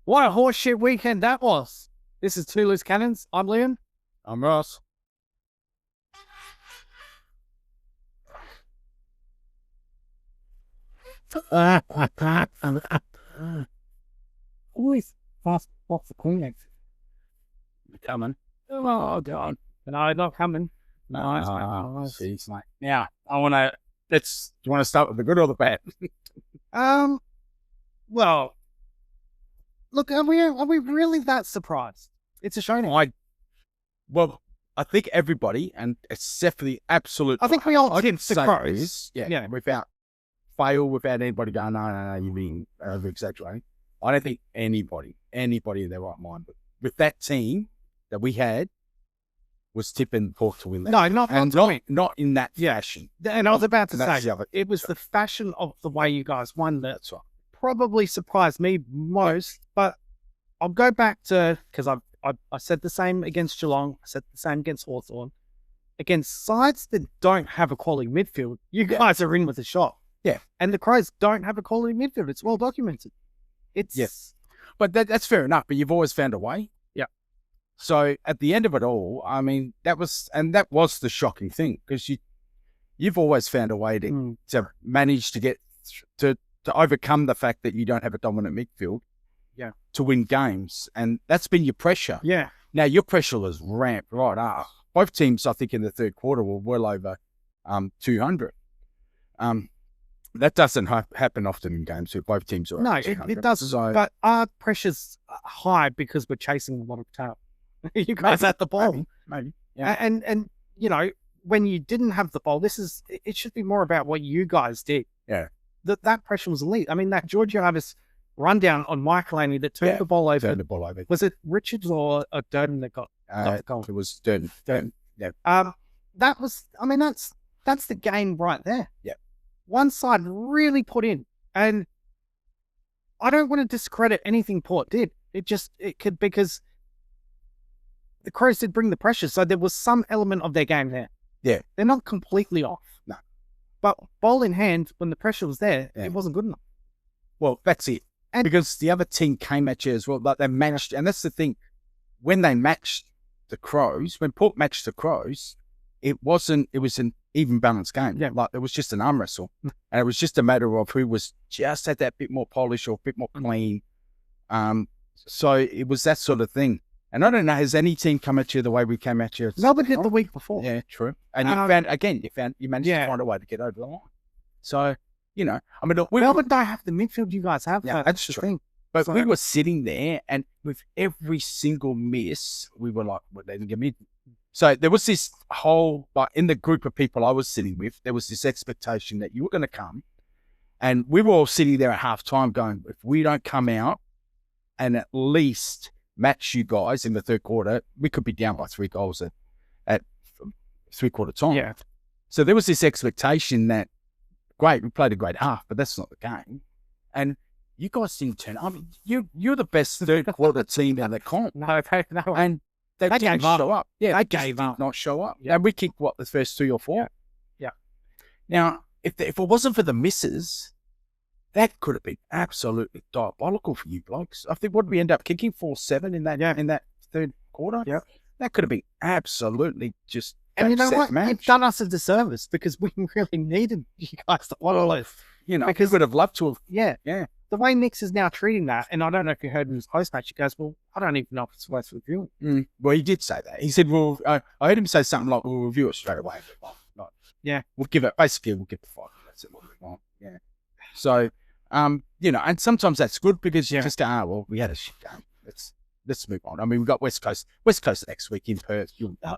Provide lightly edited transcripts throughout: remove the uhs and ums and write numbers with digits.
What a horseshit weekend that was. This is Two Loose Cannons. I'm Liam. I'm Ross. Always fast off the Kleenex. Coming. Oh, God. No, not coming. Nice, mate. Nice. Jeez, mate. Now, do you want to start with the good or the bad? Well, look, are we really that surprised? It's a showdown. I think everybody, and it's definitely absolute. I think we all didn't tipped the Crows. Yeah, without anybody going, no, you're being over-exaggerating. I don't think anybody in their right mind, but with that team that we had, was tipping Port to win that. No, not in that fashion. And I was about to say, the it was the fashion of the way you guys won that That's right. probably surprised me most. But I'll go back to, because I said the same against Geelong, I said the same against Hawthorn. Against sides that don't have a quality midfield, you guys are in with a shot. Yeah. And the Crows don't have a quality midfield. It's well documented. Yes. But that's fair enough, but you've always found a way. Yeah. So at the end of it all, I mean, that was the shocking thing, because you've always found a way to manage to get to overcome the fact that you don't have a dominant midfield. Yeah. To win games. And that's been your pressure. Yeah. Now your pressure was ramped right up. Both teams, I think, in the third quarter were well over 200. That doesn't happen often in games where both teams are. No, over 200. it doesn't. So, but our pressure's high because we're chasing a lot of tail. You guys at the ball. Maybe. Yeah. And you know, when you didn't have the ball, it should be more about what you guys did. Yeah. That pressure was elite. I mean, that Georgiades rundown on Michael Aney that turned the ball over. Turned the ball over. Was it Richards or Durden that got the goal? It was Durden. Yeah. That was, I mean, that's the game right there. Yeah. One side really put in, and I don't want to discredit anything Port did. It could, because the Crows did bring the pressure, so there was some element of their game there. Yeah. They're not completely off. No. But ball in hand, when the pressure was there, it wasn't good enough. Well, that's it. And because the other team came at you as well, like they matched, and that's the thing. When they matched the Crows, when Port matched the Crows, it was an even balanced game. Yeah. Like it was just an arm wrestle. And it was just a matter of who was just had that bit more polish or a bit more clean. So it was that sort of thing. And I don't know, has any team come at you the way we came at you? Melbourne did the week before. Yeah, true. And you managed to find a way to get over the line. So, you know, I mean, Melbourne don't have the midfield you guys have. Yeah, that's the true. thing. But we were sitting there, and with every single miss, we were like, well, they didn't get me. So there was this whole, like in the group of people I was sitting with, there was this expectation that you were going to come. And we were all sitting there at halftime going, if we don't come out and at least match you guys in the third quarter, we could be down by 3 goals at 3/4 time. Yeah. So there was this expectation that, great, we played a great half, but that's not the game. And you guys didn't turn. I mean, you're the best third quarter team in the comp. No. And they didn't show up. Yeah, they gave up. Not show up. Yeah. And we kicked, the first 3 or 4? Yeah. Now, if it wasn't for the misses, that could have been absolutely diabolical for you blokes. I think, what did we end up kicking? 4-7 in that third quarter? Yeah. That could have been absolutely just. And you know what? Match. You've done us a disservice, because we really needed you guys to follow us. You know, because we would have loved to have. Yeah. The way Nix is now treating that, and I don't know if you heard in his post-match, he goes, well, I don't even know if it's worth reviewing. Well, he did say that. He said, well, I heard him say something like, we'll review it straight away. We'll give it 5 minutes. Yeah. So, you know, and sometimes that's good, because you just go, we had a shit game. Let's move on. I mean, we've got West Coast next week in Perth. No.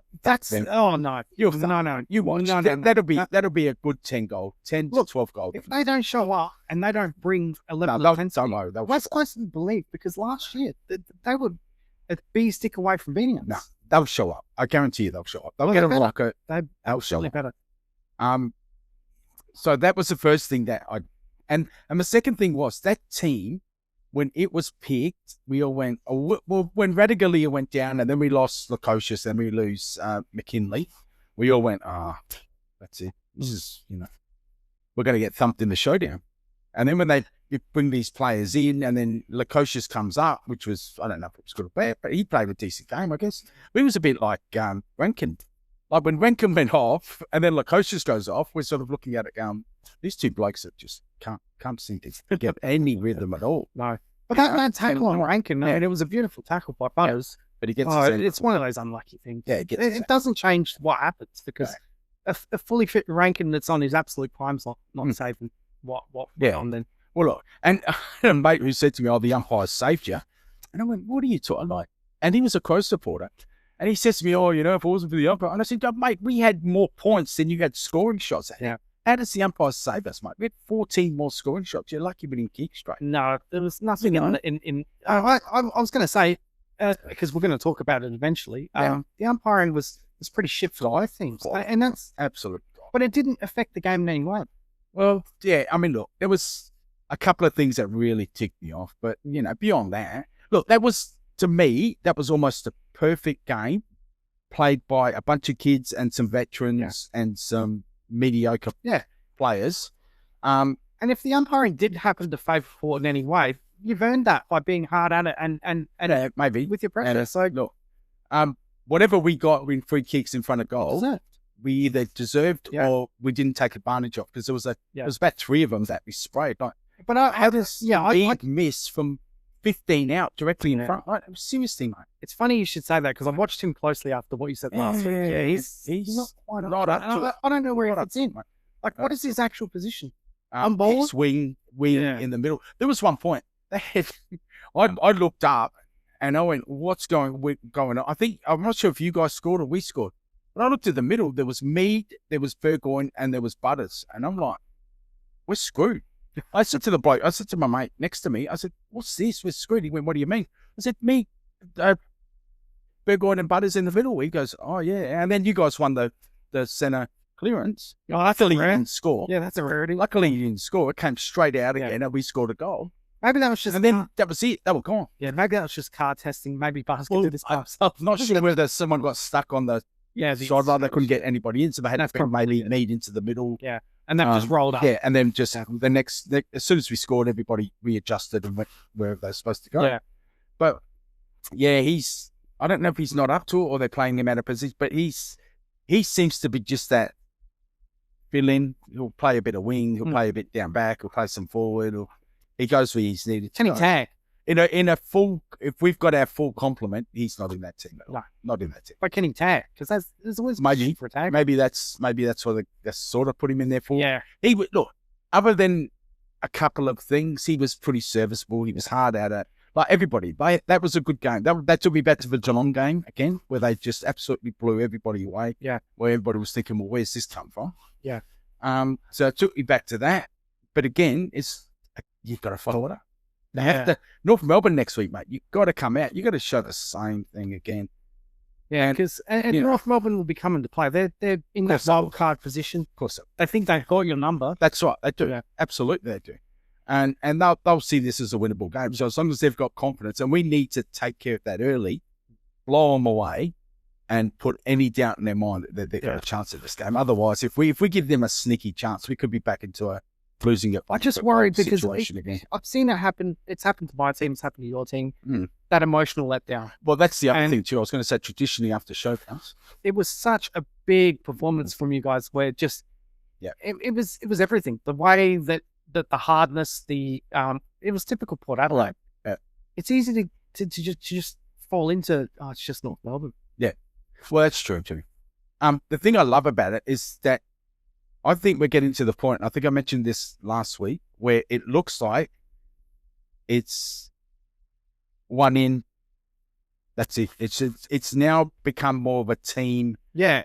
You watch. No. That'll be a good 10 to 12 goal. If they don't show up and they don't bring a level of intensity, West Coast didn't believe, because last year they would a bee stick away from beating us. No, they'll show up. I guarantee you they'll show up. They'll get a rocket. They'll show up. Better. So that was the first thing that and the second thing was that team, when it was picked, we all went, when Radigalia went down and then we lost Lukosius and we lose McKinley, we all went, that's it. This is, you know, we're going to get thumped in the showdown. And then when they you bring these players in, and then Lukosius comes up, which was, I don't know if it was good or bad, but he played a decent game, I guess. But it was a bit like Rankin. Like when Rankin went off, and then Lukosius goes off, we're sort of looking at it going, these two blokes that just can't seem to get any rhythm at all. No. But that tackle on Rankin, and it was a beautiful tackle by Butters. But he gets it's one of those unlucky things. Yeah, it doesn't change what happens, because a fully fit Rankin that's on his absolute prime's not saving what went on then. Well, look, and I had a mate who said to me, "Oh, the umpire saved you," and I went, "What are you talking like?" And he was a Crow supporter, and he says to me, "Oh, if it wasn't for the umpire," and I said, "Mate, we had more points than you had scoring shots. Yeah. How does the umpire save us, mate? We had 14 more scoring shots. You're lucky we didn't kick straight." No, there was nothing in I was going to say, because we're going to talk about it eventually. The umpiring was pretty shit for the teams, and that's absolutely. But it didn't affect the game in any way. Well, yeah, I mean, look, there was a couple of things that really ticked me off, but beyond that, look, to me, that was almost a perfect game played by a bunch of kids and some veterans and some mediocre players. And if the umpiring did happen to favour Port in any way, you've earned that by being hard at it and maybe with your pressure. So look, whatever we got in free kicks in front of goal, we either deserved or we didn't take advantage of, because there was about 3 of them that we sprayed. Like, but I miss from 15 out directly in front. Like, seriously, mate. It's funny you should say that, because I watched him closely after what you said last week. Yeah, he's not quite up to it. I don't know where he fits in. Like, what is his actual position? Ball? Wing in the middle. There was one point. I looked up and I went, "What's going on?" I'm not sure if you guys scored or we scored, but I looked at the middle. There was Mead, there was Burgoyne, and there was Butters, and I'm like, "We're screwed." I said to the bloke, I said to my mate next to me, I said, "What's this? We're screwed." He went, "What do you mean?" I said, "Me, Burgoyne and Butters in the middle." He goes, "Oh yeah," and then you guys won the centre clearance. Luckily you didn't score. Yeah, that's a rarity. Luckily you didn't score. It came straight out again, and we scored a goal. Maybe that was just... And then that was it. They were gone. Yeah, maybe that was just car testing. Maybe Basket did this by himself. I'm not sure whether someone got stuck on the sideline. They couldn't get anybody in, so they had to bring Mead into the middle. Yeah, and that just rolled up. Yeah, and then just as soon as we scored, everybody readjusted and went wherever they're supposed to go. Yeah. But, yeah, I don't know if he's not up to it or they're playing him out of position, but he seems to be just that fill-in. He'll play a bit of wing, he'll play a bit down back, he'll play some forward, or he goes where he's needed. Can he tag? In a full, if we've got our full complement, he's not in that team. No, not in that team. But can he tag? Because there's always maybe for a tag. Maybe that's what they sort of put him in there for. Yeah. He would look. Other than a couple of things, he was pretty serviceable. He was hard at it. Like everybody, that was a good game. That took me back to the Geelong game again, where they just absolutely blew everybody away. Yeah. Where everybody was thinking, well, where's this come from? Yeah. So it took me back to that. But again, you've got to follow it up. They have to. North Melbourne next week, mate. You've got to come out. You've got to show the same thing again. Yeah, because North Melbourne will be coming to play. They're in that wild card position. Of course, they think they've got your number. That's right. They do. Yeah. Absolutely, they do. And they'll see this as a winnable game. So as long as they've got confidence, and we need to take care of that early, blow them away, and put any doubt in their mind that they've got a chance at this game. Otherwise, if we give them a sneaky chance, we could be back into a losing it. I just worried because I've seen it happen. It's happened to my team. It's happened to your team. That emotional letdown. Well, that's the other thing too. I was going to say traditionally after Showdowns, it was such a big performance from you guys. Where just it was everything. The way that the hardness, it was typical Port Adelaide. Yeah. It's easy to just fall into. Oh, it's just North Melbourne. Yeah, well, that's true too. The thing I love about it is that I think we're getting to the point, I think I mentioned this last week, where it looks like it's one in, that's it. It's now become more of a team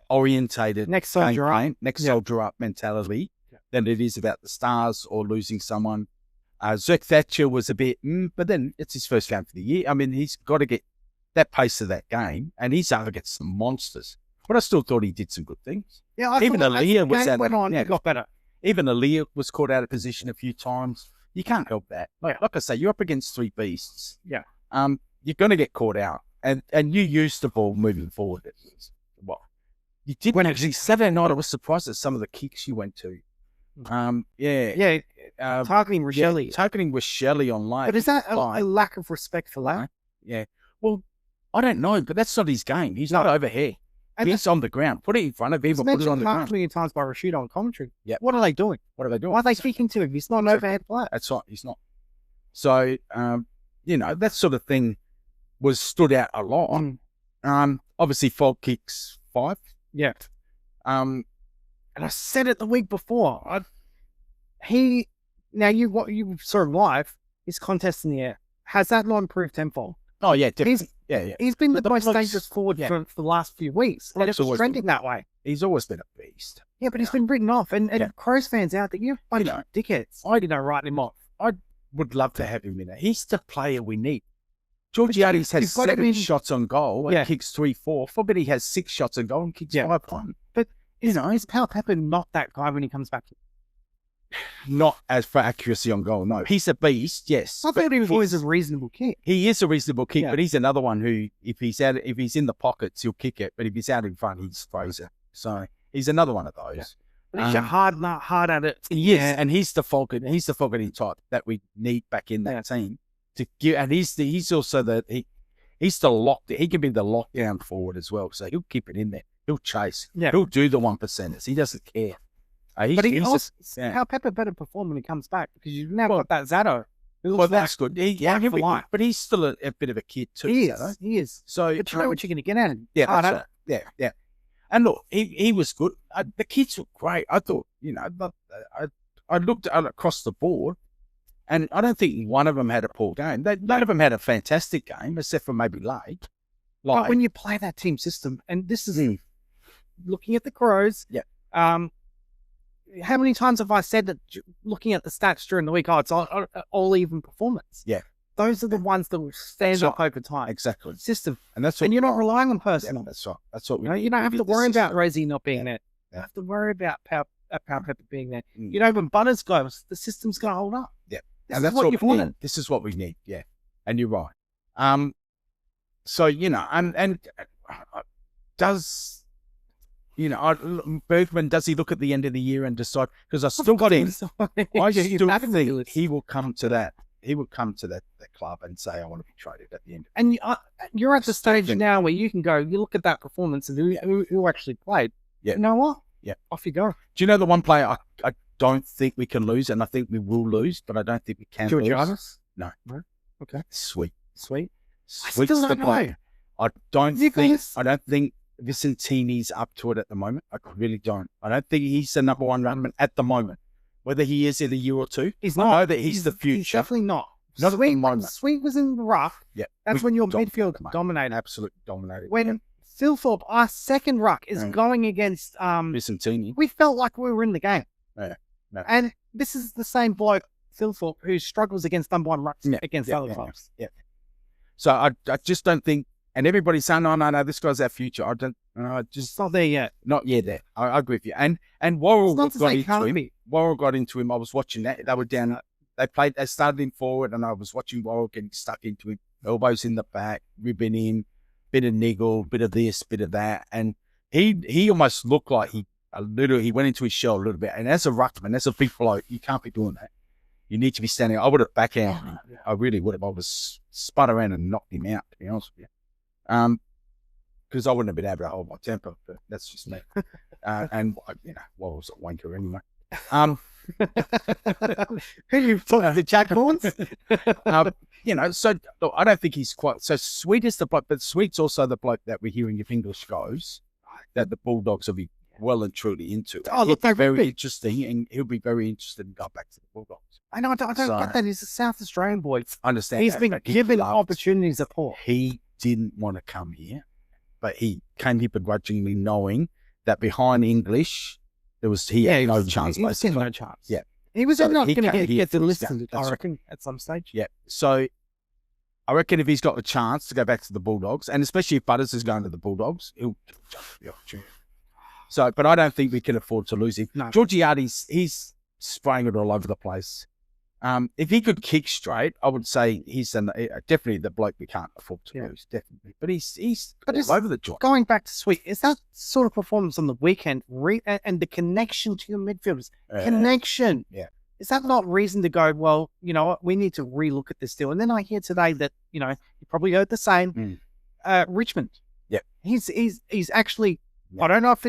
orientated next soldier up mentality than it is about the Stars or losing someone. Zach Thatcher was a bit, but then it's his first game for the year. I mean, he's got to get that pace of that game, and he's up against some monsters. But I still thought he did some good things. Yeah, even Aaliyah was went on. It got better. Even Aaliyah was caught out of position a few times. You can't help that. Like I say, you're up against 3 beasts. Yeah. You're going to get caught out, and you use the ball moving forward. Well, you did. When actually Saturday night, I was surprised at some of the kicks you went to. Yeah. targeting Rochelle. targeting Rochelle on lane. But is that a lack of respect for that? Yeah. Well, I don't know, but that's not his game. He's not over here. And He's on the ground. Put it in front of him or put it on the ground. A million times by Rashid on commentary. Yeah. What are they doing? What are they doing? Why are they kicking to him? He's not an overhead player. That's right. He's not. So, that sort of thing was stood out a lot. Obviously, fault kicks 5. Yeah. And I said it the week before. You saw him live. His contest in the air, has that not improved tenfold? Oh yeah, definitely. He's been the most dangerous forward for the last few weeks. And it's trending that way. He's always been a beast. Yeah, but he's been written off. And Crows fans out there, you're a bunch of dickheads. Write him off. I would love to have him in there. He's the player we need. Georgiades has 7 shots on goal and kicks 3-4. Forbid he has 6 shots on goal and kicks 5-1. But, is Pal Pepper not that guy when he comes back? Not as for accuracy on goal, no. He's a beast, yes. I thought he was always a reasonable kick. He is a reasonable kick, but he's another one who, if he's in the pockets, he'll kick it. But if he's out in front, he's Fraser. So he's another one of those. Yeah. But he's hard at it. Yes, and he's the Fogarty type that we need back in that team to give. And he's also he's the lock. He can be the lockdown forward as well. So he'll keep it in there. He'll chase. Yeah. He'll do the 1%ers. He doesn't care. How Pepper better perform when he comes back because you've now got that Zato. Well, that's good. But he's still a bit of a kid too. He is. So, but you know what you're going to get at him. Yeah, that's right. Yeah. And look, he was good. The kids were great. I thought, I looked across the board, and I don't think one of them had a poor game. None of them had a fantastic game, except for maybe Lake. But when you play that team system, and this is looking at the Crows. Yeah. How many times have I said that looking at the stats during the week, it's all even performance? Yeah. Those are the ones that will stand up over time. Exactly. System. And you're not relying on personnel. Yeah, that's right. That's what we You don't have to worry about Rosie not being there. You don't have to worry about Pal Pepper being there. When Butters goes, the system's going to hold up. Yeah. This is what you wanted. This is what we need. Yeah. And you're right. So, and does... Bergman, does he look at the end of the year and decide? Because I still got him. I still think he will come to that. He will come to that club and say, "I want to be traded at the end." And you're at the stage now where you can go. You look at that performance and who actually played. Yeah. You know what? Yeah. Off you go. Do you know the one player I don't think we can lose, and I think we will lose, but I don't think we can lose? Georgiades? No. Okay. Sweet. I still don't know. I don't think Vicentini's up to it at the moment. I really don't. I don't think he's the number 1 runman at the moment. Whether he is in a year or two, he's not. I know that he's the future. He's definitely not. Not at the moment. Sweet was in the rough. Yeah. That's when your midfield dominated. Absolutely dominated. When Phil Thorpe, our second ruck, is going against Vicentini, we felt like we were in the game. Yeah. No. And this is the same bloke, Phil Thorpe, who struggles against number 1 rucks against other clubs. Yeah. So I just don't think. And everybody's saying, no, this guy's our future. It's not there yet. Not yet there. I agree with you. And Worrell got into him. I was watching that. They were down. They started him forward, and I was watching Worrell getting stuck into him. Elbows in the back, ribbing him, bit of niggle, bit of this, bit of that. And he almost looked like he went into his shell a little bit. And as a ruckman, as a big bloke, you can't be doing that. You need to be standing. I would have backhanded him. I really would have. I was spun around and knocked him out, to be honest with you. Because I wouldn't have been able to hold my temper, but that's just me. And I was a wanker anyway. Who you talking to, Jack Horns? So look, I don't think he's quite so Sweet is the bloke, but Sweet's also the bloke that we're hearing if English goes that the Bulldogs will be well and truly into. Oh, look, they're very interesting, and he'll be very interested in going back to the Bulldogs. I know, I don't get that. He's a South Australian boy. I understand. He's been given opportunities at Port. He didn't want to come here, but he came here begrudgingly, knowing that behind English he had no chance. Basically, no chance. Yeah, he was not going to get the listen. I reckon at some stage. Yeah, so I reckon if he's got the chance to go back to the Bulldogs, and especially if Butters is going to the Bulldogs, he'll jump for the opportunity. So, but I don't think we can afford to lose him. No. Georgiades, he's spraying it all over the place. If he could kick straight, I would say he's definitely the bloke we can't afford to lose, definitely. But he's all over the joint. Going back to Sweet, is that sort of performance on the weekend and the connection to your midfielders? Connection. Yeah. is that not reason to go, well, you know what, we need to relook at this deal? And then I hear today that, you know, you probably heard the same, Richmond. Yeah. He's actually, Yeah. I don't know if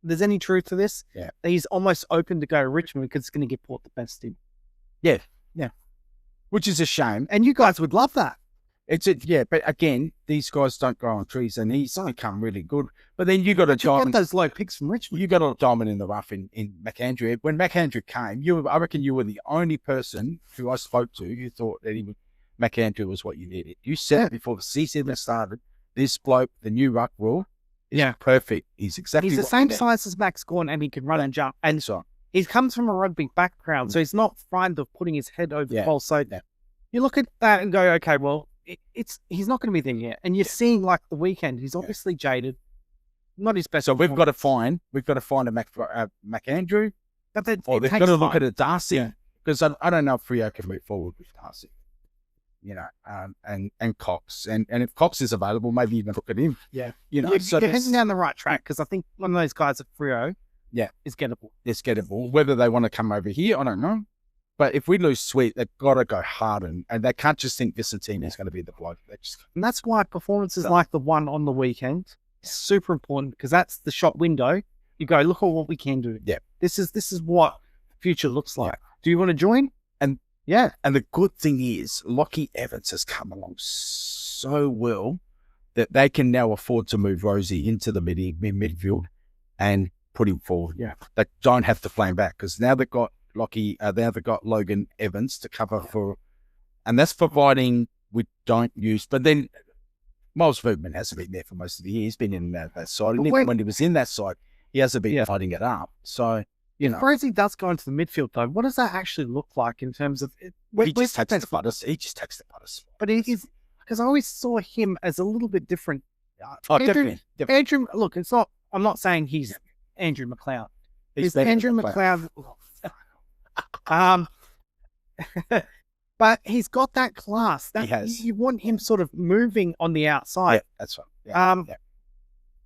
there's any truth to this. Yeah. He's almost open to go to Richmond because it's going to get Port the best in. Yeah. Yeah. Which is a shame. And you guys would love that. But again, these guys don't grow on trees, and he's become really good. But then you got a Get diamond. those low picks from Richmond. You got a diamond in the rough in McAndrew. When McAndrew came, I reckon you were the only person who I spoke to who thought that McAndrew was what you needed. You said before the season even started, this bloke, the new ruck rule, is perfect. He's exactly the same size as Max Gawn, and he can run and jump. And so he comes from a rugby background, so he's not frightened of putting his head over the ball. So you look at that and go, okay, well, he's not going to be there yet. And you're seeing like the weekend, he's obviously jaded, not his best. So we've got to find a McAndrew, but they've got to look at a Darcy, because I don't know if Freo can move forward with Darcy, you know, and Cox, and if Cox is available, maybe even look at him. Yeah, you know, so you're heading down the right track, because I think one of those guys at Freo, is gettable. It's gettable. Whether they want to come over here, I don't know. But if we lose Sweet, they've got to go hard, and they can't just think Vicentini is going to be the bloke. And that's why performances like the one on the weekend is super important, because that's the shot window. You go, look at what we can do. Yeah. This is what the future looks like. Do you want to join? And the good thing is, Lockie Evans has come along so well that they can now afford to move Rosie into the midfield and put him forward. Yeah. They don't have to play him back, because now they've got they've got Logan Evans to cover for, and that's providing we don't use. But then Miles Voogtman hasn't been there for most of the year. He's been in that side, and when he was in that side, he hasn't been fighting it up. So you know, if Rosie does go into the midfield though, what does that actually look like in terms of? He just takes the butters. He just takes the butters. But it is, because I always saw him as a little bit different. Definitely. Andrew, look, it's not. I'm not saying he's Andrew McLeod. He's Andrew McLeod. But he's got that class. He has. You want him sort of moving on the outside. Yeah, that's right.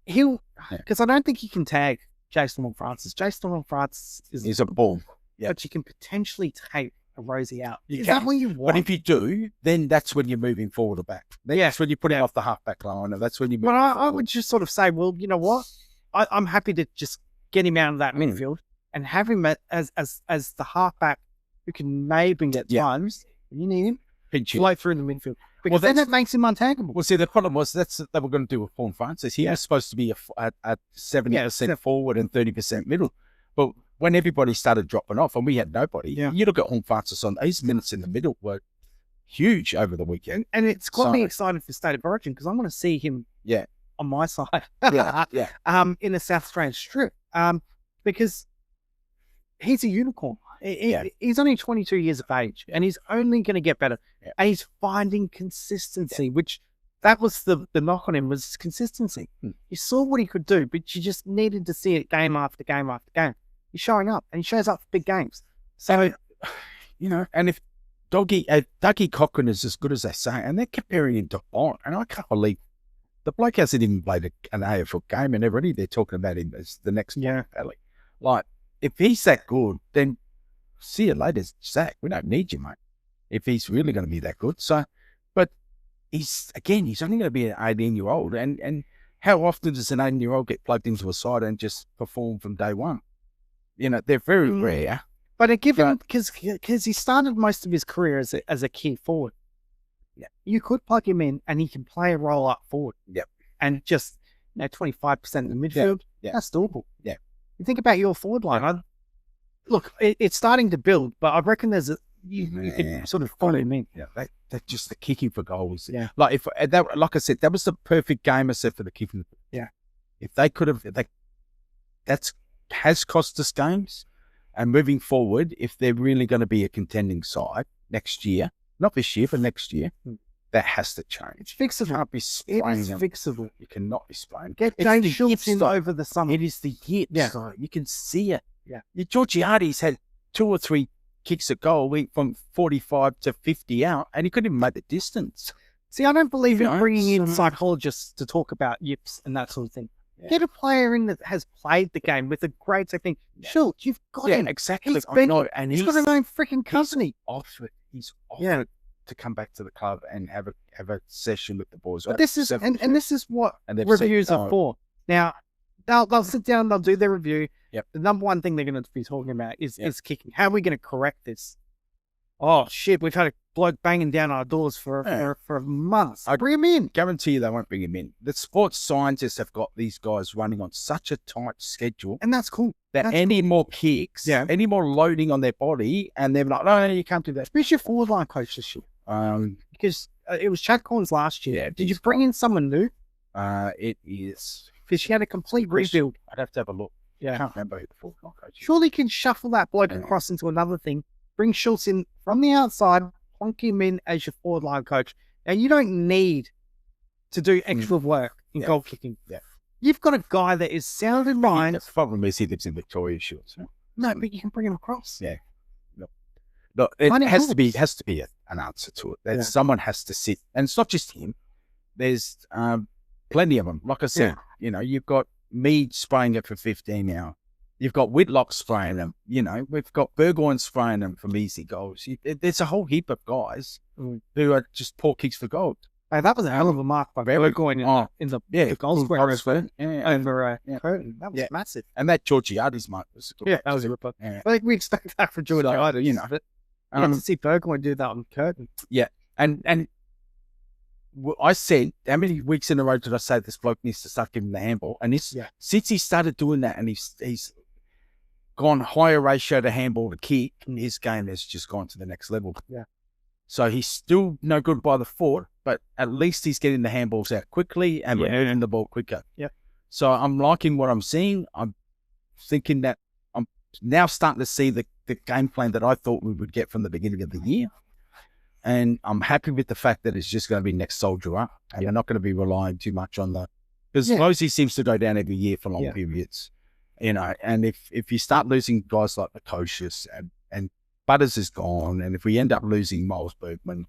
He'll, because I don't think he can tag Jason Francis. Jason Francis is a ball. Yeah. But you can potentially take a Rosie out. Is that what you want? But if you do, then that's when you're moving forward or back. That's when you put it off the halfback line. That's when you move. But I would just sort of say, well, you know what? I'm happy to just get him out of that midfield and have him as the halfback who can maybe get times. You need him. Float through the midfield. Because then it makes him untaggable. Well, see, the problem was they were going to do with Paul Francis. He was supposed to be a 70% forward and 30% middle. But when everybody started dropping off and we had nobody, you look at Paul Francis on his minutes in the middle were huge over the weekend. And it's got me excited for State of Origin, because I'm going to see him on my side in the South Australian strip, because he's a unicorn. He's only 22 years of age, and he's only going to get better. And he's finding consistency, which that was the knock on him, was consistency. You saw what he could do, but you just needed to see it game after game after game. He's showing up, and he shows up for big games. So, you know, and if Dougie Cochrane is as good as they say, and they're comparing him to Bond, and I can't believe the bloke hasn't even played an AFL game, and already they're talking about him as the next Valley. Like, if he's that good, then see you later, Zach. We don't need you, mate, if he's really going to be that good. So, but he's only going to be an 18-year-old. And how often does an 18-year-old get plugged into a side and just perform from day one? You know, they're very rare. But given, because he started most of his career as a key forward. Yeah. You could plug him in and he can play a role up forward. Yep. And just, 25% in the midfield. Yeah. That's doable. Yeah. You think about your forward line. Look, it's starting to build, but I reckon there's you can sort of follow me. Yeah, that just the kicking for goals. Yeah, like like I said, that was the perfect game except for the kicking. Yeah, if they could have, that's has cost us games. And moving forward, if they're really going to be a contending side next year, not this year, but next year, that has to change. It's fixable. You can't be spraying them. Fixable. You cannot be spraying. Get James Schultz in over the summer. It is the hit. Yeah, so you can see it. Yeah, Georgiades had 2 or 3 kicks at goal, went from 45 to 50 out, and he couldn't even make the distance. See, I don't believe in bringing in psychologists to talk about yips and that sort of thing. Get a player in that has played the game with a great technique. Schultz, you've got him. Exactly. He's And he's got his own freaking company. He's offered to come back to the club and have a session with the boys. But this is and this is what reviews said, are for. Now they'll sit down, they'll do their review. Yep. The number one thing they're going to be talking about is kicking. How are we going to correct this? Oh shit, we've had a bloke banging down our doors for months. Bring him in. Guarantee you they won't bring him in. The sports scientists have got these guys running on such a tight schedule, and that's cool. That any more kicks, any more loading on their body, and they're like, no, you can't do that. Who's your forward line coach this year? Because it was Chad Collins last year. Yeah, did you bring in someone new? It is because she had a complete rebuild. I'd have to have a look. Yeah, I can't remember who the forward line coach is. Surely can shuffle that bloke across into another thing. Bring Schultz in from the outside, plonk him in as your forward line coach. Now, you don't need to do extra work in goal kicking. Yeah. You've got a guy that is sound in mind. The problem is he lives in Victoria, Schultz. No, but you can bring him across. Yeah. No, it has to be an answer to it. Someone has to sit. And it's not just him. There's plenty of them. Like I said, you've got Mead spraying it for 15 now. You've got Whitlock spraying them. We've got Burgoyne spraying them from easy goals. There's a whole heap of guys who are just poor kicks for goal. Hey, that was a hell of a mark by Burgoyne in the goal square over Curtin. That was massive. And that Georgiades mark was good. Yeah, that was a ripper. I think we expect that for Georgiades, but to see Burgoyne do that on Curtin. Yeah, and I said, how many weeks in a row did I say this bloke needs to start giving the handball? And since he started doing that, and he's gone higher ratio to handball to kick, his game has just gone to the next level. Yeah. So he's still no good by the foot, but at least he's getting the handballs out quickly and returning the ball quicker. Yeah. So I'm liking what I'm seeing. I'm thinking that I'm now starting to see the game plan that I thought we would get from the beginning of the year. And I'm happy with the fact that it's just going to be next soldier up. And they're not going to be relying too much on because Losey seems to go down every year for long periods. And if you start losing guys like Makocius and Butters is gone, and if we end up losing Miles Bergman,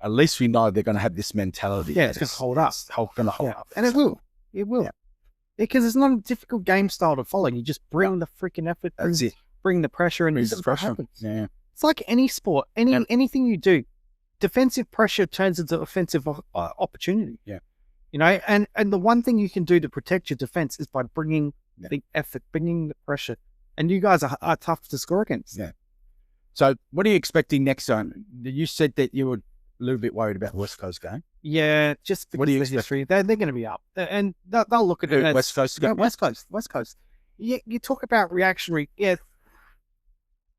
at least we know they're going to have this mentality. Yeah, it's going to hold up. Going to hold up. And it will. It will. Yeah. Because it's not a difficult game style to follow. You just bring the freaking effort. That's it. Bring the pressure, and this is what happens. Yeah. It's like any sport, anything you do. Defensive pressure turns into offensive opportunity. Yeah. And the one thing you can do to protect your defense is by bringing the effort, bringing the pressure. And you guys are tough to score against. Yeah. So what are you expecting next time? You said that you were a little bit worried about the West Coast game. Yeah, just because of the history. They're going to be up. And they'll look at it as West Coast. West Coast. You talk about reactionary. Yeah.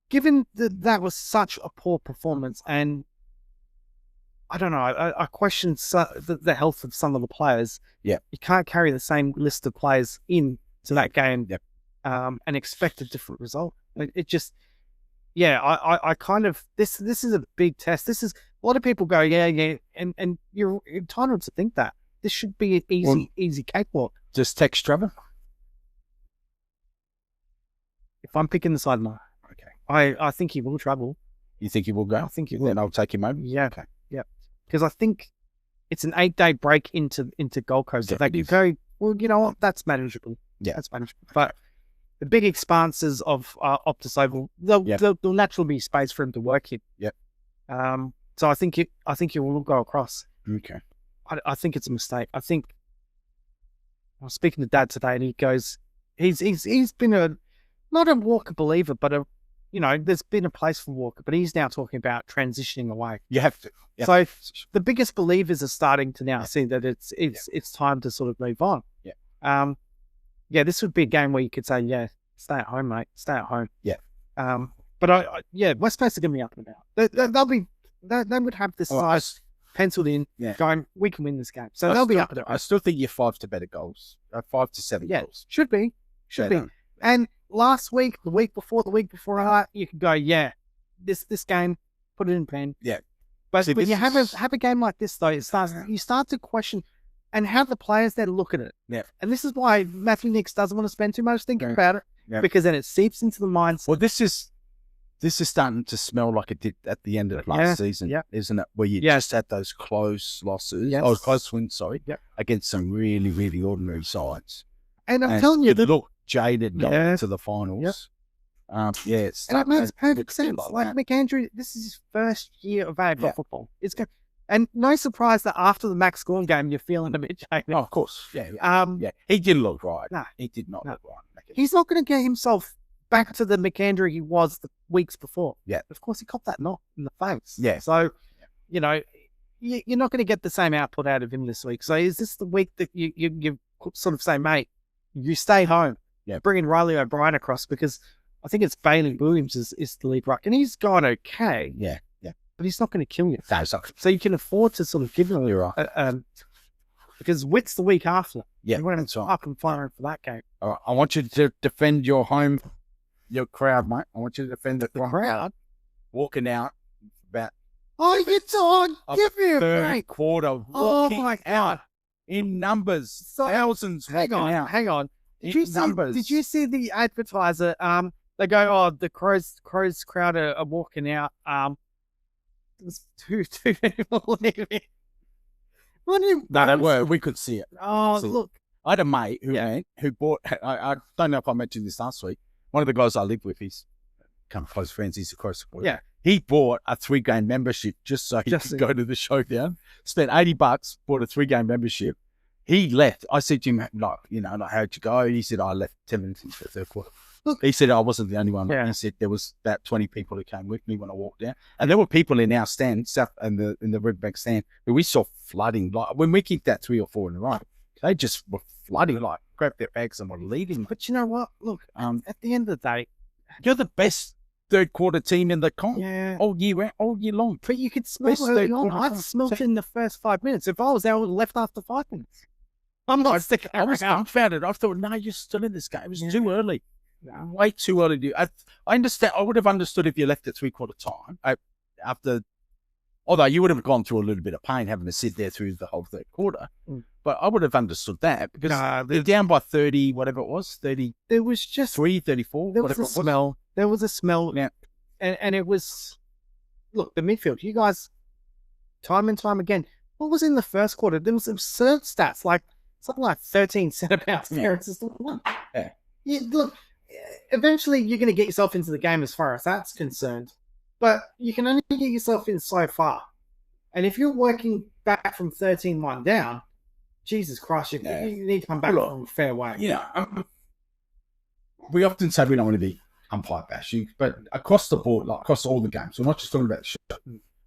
Given that was such a poor performance, and I don't know, I question the health of some of the players. Yeah. You can't carry the same list of players into that game and expect a different result. It just, I kind of, this is a big test. This is, a lot of people go, and you're entitled to think that. This should be an easy cakewalk. Just text Trevor. If I'm picking the side, no. Okay. I think he will travel. You think he will go? I think he will. Then I'll take him over. Yeah. Okay. Yeah. Because I think it's an 8-day break into Gold Coast. If they can go, well, you know what? That's manageable. Yeah. That's manageable. But the big expanses of Optus Oval, there'll naturally be space for him to work in. Yep. So I think he will go across. Okay. I think it's a mistake. I was speaking to Dad today, and he goes, he's been not a Walker believer, but there's been a place for Walker, but he's now talking about transitioning away. You have to. Yep. So the biggest believers are starting to now see that it's time to sort of move on. Yeah. This would be a game where you could say, stay at home, mate. Stay at home. Yeah. But West Coast are going to be up and about. They would have this size penciled in, going, we can win this game. So they'll be up and about. I still think you're 5 to better goals. 5 to 7 goals. Should be. And last week, the week before that, you could go, this game, put it in pen. Yeah. But when you have a game like this, though, you start to question and how the players then look at it. Yeah. And this is why Matthew Nicks doesn't want to spend too much thinking about it, because then it seeps into the minds. Well, this is starting to smell like it did at the end of last season, isn't it? Where you just had those close losses, close wins, against some really, really ordinary sides. And I'm telling you, it looked jaded going Yeah. to the finals. Yep. It's and it makes perfect it's sense. Like that. McAndrew, this is his first year of AFL Yeah. football. It's good. And no surprise that after the Max Gorn game, you're feeling a bit jaded. Oh, of course. Yeah. He didn't look right. No. He did not No. look right. He's not going to get himself back to the McAndrew he was the weeks before. Yeah. Of course, he copped that knock in the face. Yeah. So, you know, you're not going to get the same output out of him this week. So is this the week that you sort of say, mate, you stay home, bring in Riley O'Brien across, because I think it's Bailey Williams is the lead ruck, and he's gone okay. Yeah. But he's not going to kill you. No, it's not. So you can afford to sort of give him because Witt's the week after. Yeah, you want that's to right. up and firing for that game. All right, I want you to defend your crowd, mate. I want you to defend the crowd. Walking out about you dog. Give me a third break. quarter. Oh Walking my out in numbers, thousands. Hang on. Did Numbers. you see the advertiser? They go, the Crows crowd are walking out. There's two people leaving. We could see it. Oh, look. I had a mate who bought. I don't know if I mentioned this last week. One of the guys I live with, he's kind of close friends. He's a Crows supporter. Yeah. He bought a 3-game membership just so he could go to the Showdown. Spent $80, bought a 3-game membership. He left. I said to him, how'd you go? He said, I left 10 minutes into the third quarter. Look, he said I wasn't the only one. Yeah. He said there was about 20 people who came with me when I walked down, and there were people in our stand, in the Redback stand, who we saw flooding. Like when we kicked that 3 or 4 in a row, they just were flooding, like grabbed their bags and were leaving. But you know what? Look, at the end of the day, you're the best third quarter team in the comp. Yeah. All year long. But you could smell it early on. I smelled it in the first 5 minutes. If I was there, I would have left after 5 minutes. I'm not sticking I was confounded. I thought, no, you're still in this game. It was too early. Way too early. I understand. I would have understood if you left at 3/4 time although you would have gone through a little bit of pain having to sit there through the whole third quarter. But I would have understood that because they're down by 30, whatever it was, 30. There was just 34. There was a smell. There was a smell. Yeah. And it was, look, the midfield, you guys, time and time again, what was in the first quarter? There was absurd stats, like something like 13 centre-bounce clearances. Yeah. Look, eventually you're going to get yourself into the game as far as that's concerned, but you can only get yourself in so far. And if you're working back from 13-1 down, Jesus Christ, you need to come back from a fair way. We often say we don't want to be umpire bashing, but across the board, like across all the games, we're not just talking about the show.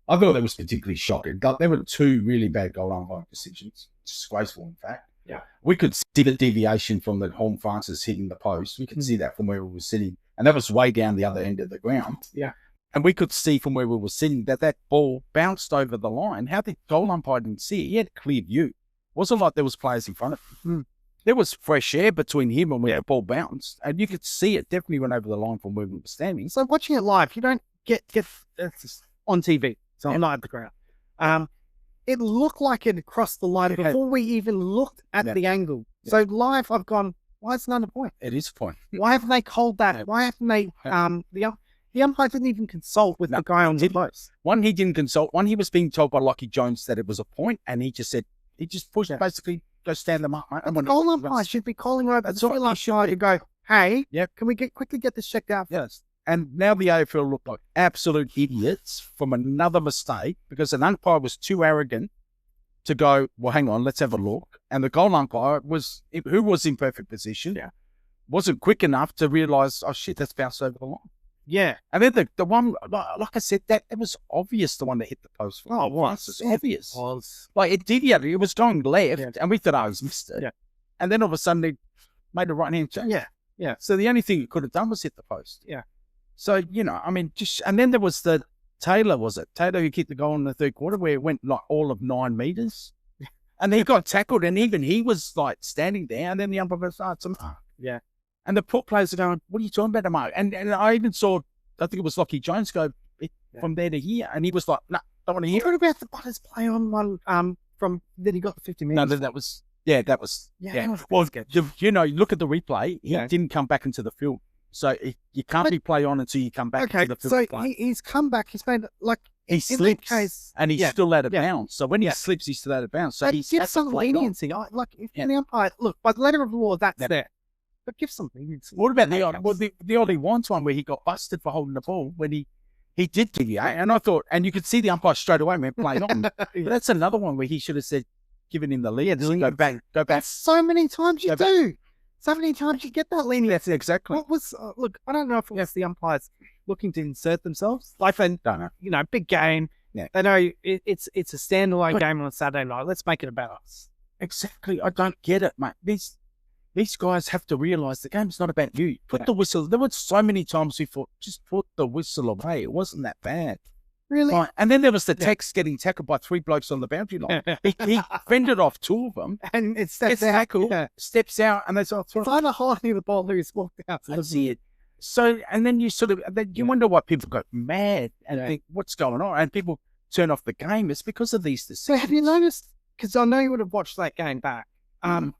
I thought that was particularly shocking. There were 2 really bad goal umpire decisions. Disgraceful, in fact. Yeah. We could see the deviation from the Home Francis hitting the post. We could see that from where we were sitting. And that was way down the other end of the ground. Yeah. And we could see from where we were sitting that ball bounced over the line. How the goal umpire didn't see it. He had a clear view. It wasn't like there was players in front of him. There was fresh air between him and where the ball bounced. And you could see it definitely went over the line from where we were standing. So watching it live, you don't get on TV. So I'm not at the ground. It looked like it crossed the line before we even looked at the angle. So live, I've gone, why is it not a point? It is a point. Why haven't they called that? Why haven't they, the umpire didn't even consult with the guy on the post. One, he didn't consult. One, he was being told by Lockie Jones that it was a point, and he just pushed basically, go stand them up, mate. The goal umpire should be calling over the last shot and go, hey, can we quickly get this checked out? Yes. And now the AFL look like absolute idiots from another mistake because an umpire was too arrogant to go, well, hang on, let's have a look. And the goal umpire who was in perfect position, wasn't quick enough to realise, oh shit, that's bounced over the line. Yeah. And then the one, like I said, it was obvious, the one that hit the post. Oh, it was. It's obvious. It was. Like it deviated. It was going left, and we thought, oh, he's missed it. Yeah. And then all of a sudden, they made a right-hand change. Yeah. Yeah. So the only thing he could have done was hit the post. Yeah. So, and then there was the Taylor, who kicked the goal in the third quarter where it went like all of 9 meters. And he got tackled, and even he was like standing there, and then the umpire started to mark. Yeah. And the poor players are going, what are you talking about, Mark? And I even saw, I think it was Lockie Jones go from there to here, and he was like, no, don't want to hear it. What about the Butters play on one from then he got the 50 minutes? No, that was, Well, look at the replay. He didn't come back into the field. So you can't be play on until you come back to the field. So he's come back. He's made like he slips, and he's still out of bounds. So when he slips, he's still out of bounds. So he's some leniency. If the umpire, look, by the letter of the law, that's there. but give something. What about the Ollie Wines one where he got busted for holding the ball when he did deviate? And I thought, and you could see the umpire straight away went playing on. But that's another one where he should have said, given him the lead. Go back. So many times you do. So many times you get that leaning. That's exactly. What was look? I don't know if it was the umpires looking to insert themselves. Like, don't know. Big game. Yeah. They know it's a standalone game on a Saturday night. Let's make it about us. Exactly. I don't get it, mate. These guys have to realise the game's not about you. Put the whistle. There were so many times we thought, just put the whistle away. It wasn't that bad. Really? Right. And then there was the Tex getting tackled by 3 blokes on the boundary line. he fended off 2 of them. And it steps out, and they sort of find a hole near the ball who's walked out. That's it. So, and then you you wonder why people go mad and think, what's going on? And people turn off the game. It's because of these decisions. So have you noticed, because I know you would have watched that game back,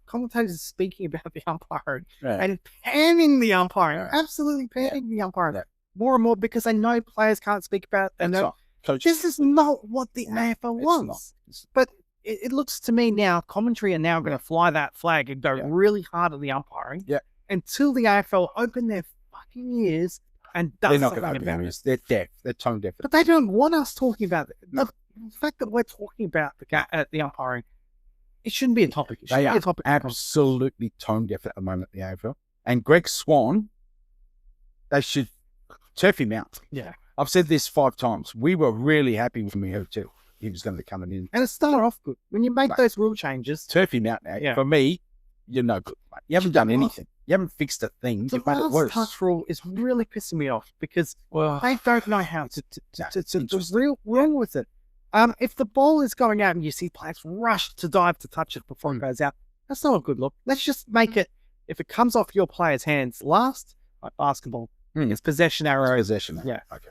commentators speaking about the umpiring and panning the umpiring, absolutely panning the umpiring more and more because they know players can't speak about it. This is not what the AFL wants. But it looks to me now, commentary are now going to fly that flag and go really hard at the umpiring until the AFL open their fucking ears and they're not going to open their ears. They're deaf. They're tone deaf. But they don't want us talking about it. The fact that we're talking about the umpiring, it shouldn't be a topic. They are absolutely tone deaf at the moment, the AFL. And Greg Swan, they should turf him out. Yeah. I've said this 5 times. We were really happy when we heard too. He was going to be coming in. And it started off good. When you make those rule changes. Turf him out now. For me, you're no good, mate. You haven't done anything. You haven't fixed a thing. You've made it worse. The last touch rule is really pissing me off because they don't know how to real wrong with it. If the ball is going out and you see players rush to dive to touch it before it goes out, that's not a good look. Let's just make it, if it comes off your player's hands last, like basketball, it's possession arrow. Possession. Yeah. Okay.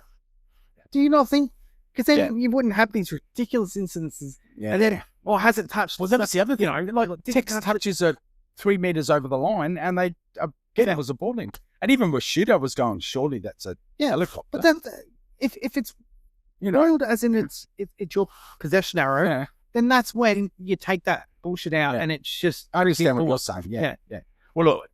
Do you not think? Because then you wouldn't have these ridiculous incidences. And then, has it touched? Well, that's the other thing. Like Tex touches it 3 meters over the line and they that was a ball in. And even Rashida was going, surely that's a helicopter. But then if it's rolled as in it's your possession arrow, then that's when you take that bullshit out and it's just... I understand what you're saying. Yeah. Well, look,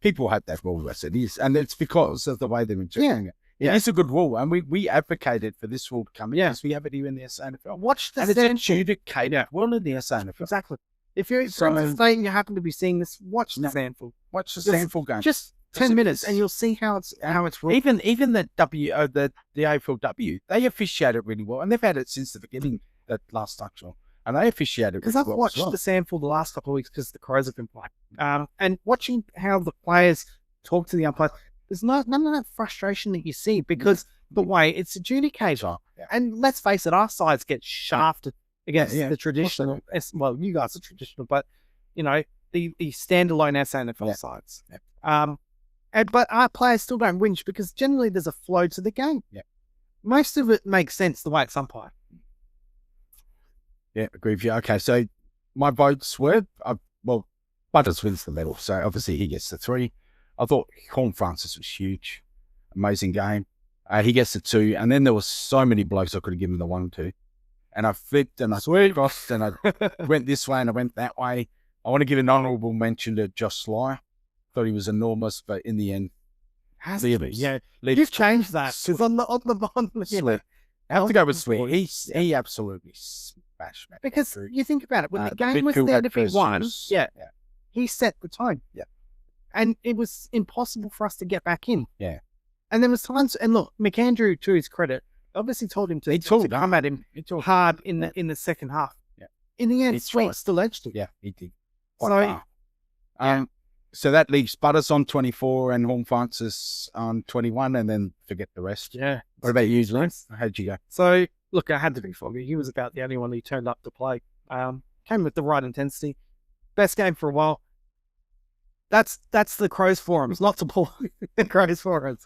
people have that rule, as it is, and it's because of the way they're interpreting it. It's a good rule, and we advocated for this rule to come in because we have it here in the SANFL. Watch the and it's adjudicated well in the SANFL. Exactly. If you're from the state and you happen to be seeing this, watch the SANFL. Watch the SANFL game. Just 10 minutes, and you'll see how it's ruled. Even the the AFLW, they officiate it really well, and they've had it since the beginning. That last touch on, and they officiate it because I've watched the SANFL the last couple of weeks because the Crows have been playing, and watching how the players talk to the umpires. There's none of that frustration that you see because the way it's adjudicated. And let's face it, our sides get shafted against the traditional. Well, you guys are traditional, but the standalone SANFL sides. But our players still don't whinge because generally there's a flow to the game. Most of it makes sense the way it's umpired. Yeah, agree with you. Okay, so my votes were Butters wins the medal, so obviously he gets the 3. I thought Horn Francis was huge. Amazing game. He gets the 2. And then there were so many blokes I could have given the 1 to. And I flipped and I crossed and I went this way and I went that way. I want to give an honourable mention to Josh Sly. Thought he was enormous, but in the end, has to be. Yeah, you've changed that because on the I have to go with Sweet. He absolutely smashed. Because you think about it, when the game was there to be won, he set the tone. Yeah. And it was impossible for us to get back in. Yeah. And there was times, and look, McAndrew, to his credit, obviously told him to come at him hard in the second half. Yeah. In the end, Sweet still edged him. Yeah, he did. So that leaves Butters on 24 and Horn Francis on 21, and then forget the rest. Yeah. What about you, Lance? How'd you go? So, look, I had to be Foggy. He was about the only one who turned up to play. Came with the right intensity. Best game for a while. That's the Crows forums, not to pull the Crows forums.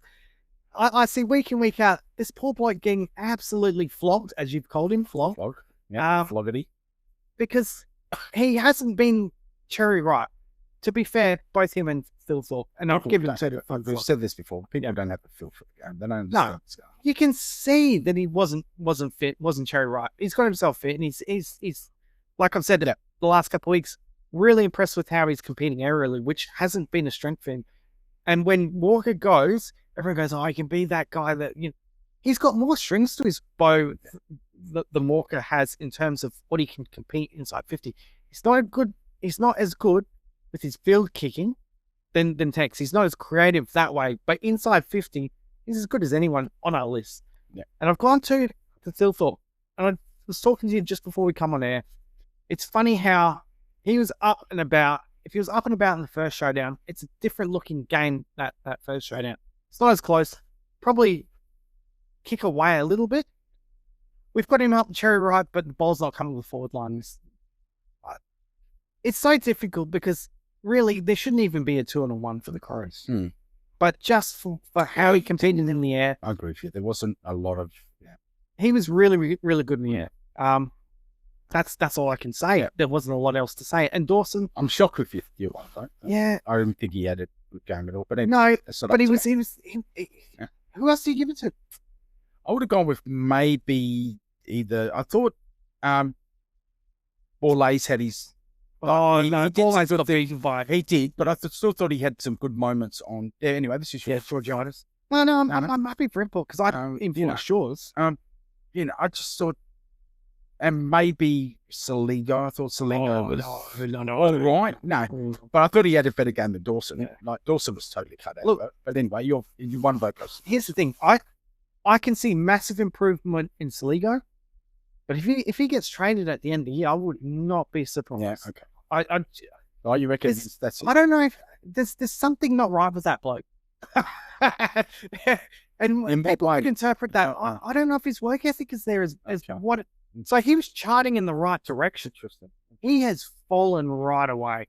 I see week in, week out, this poor bloke getting absolutely flogged, as you've called him, flogged. Yeah, floggedy. Because he hasn't been cherry ripe. To be fair, both him and Phil Thorpe, and I've given him we've said this before. People don't have the feel for the game. They don't understand what's going on. You can see that he wasn't fit, wasn't cherry ripe. He's got himself fit, and he's like I've said the last couple of weeks, really impressed with how he's competing aerially, which hasn't been a strength for him. And when Walker goes, everyone goes, "Oh, he can be that guy that He's got more strings to his bow than Walker has in terms of what he can compete inside 50. He's not as good with his field kicking than Tex. He's not as creative that way, but inside 50, he's as good as anyone on our list. Yeah. And I've gone to Thilthorpe, and I was talking to you just before we come on air. It's funny how he was up and about. If he was up and about in the first showdown, it's a different looking game, that first showdown. It's not as close. Probably kick away a little bit. We've got him up the cherry right, but the ball's not coming to the forward line. It's so difficult because really there shouldn't even be a 2-1 for the Crows. But just for how he competed in the air. I agree with you. There wasn't a lot of... He was really, really good in the air. That's all I can say. Yeah. There wasn't a lot else to say. And Dawson... I'm shocked with you. Yeah. I didn't think he had a good game at all. But no, but he was... Who else do you give it to? I would have gone with maybe either... I thought Borlase had his... Oh, no, Borlase got beaten by... He did, but I still thought he had some good moments on... Yeah, anyway, this is Georgianis. No, I'm happy for him, because I influenced yours. I just thought... And maybe Saligo. I thought Saligo was... No. Right? No. But I thought he had a better game than Dawson. Yeah. Like, Dawson was totally cut out. Look, but anyway, you won both those. Here's the thing. I can see massive improvement in Saligo, but if he gets traded at the end of the year, I would not be surprised. Yeah, okay. You reckon that's it? I don't know if there's something not right with that bloke. and people could interpret that. I don't know if his work ethic is there as what... So he was charting in the right direction, Tristan. He has fallen right away.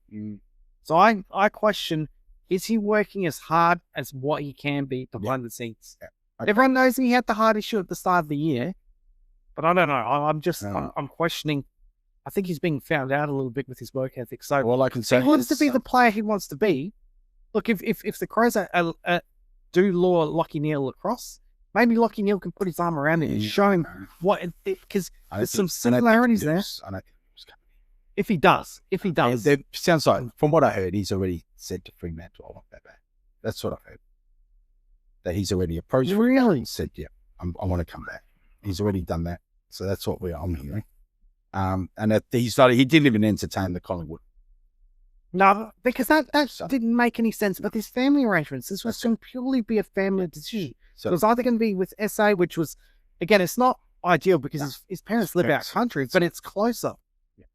So I question, is he working as hard as what he can be behind the scenes? Yeah. Okay. Everyone knows he had the hard issue at the start of the year, but I don't know. I'm questioning. I think he's being found out a little bit with his work ethic. So all I can say, he wants to be the player he wants to be. Look, if the Crows do lure Lockie Neal across, maybe Lockie Neal can put his arm around him and show him what, because there's some similarities there. If he does. It sounds like, from what I heard, he's already said to Fremantle, I want that back. That's what I heard. That he's already approached. Really? And said, yeah, I want to come back. He's already done that. So that's what I'm hearing. And he didn't even entertain the Collingwood. No, because that didn't make any sense. But his family arrangements, this was going to purely be a family decision. So it was either going to be with SA, which was, again, it's not ideal because his parents live out country, but it's closer. Yeah.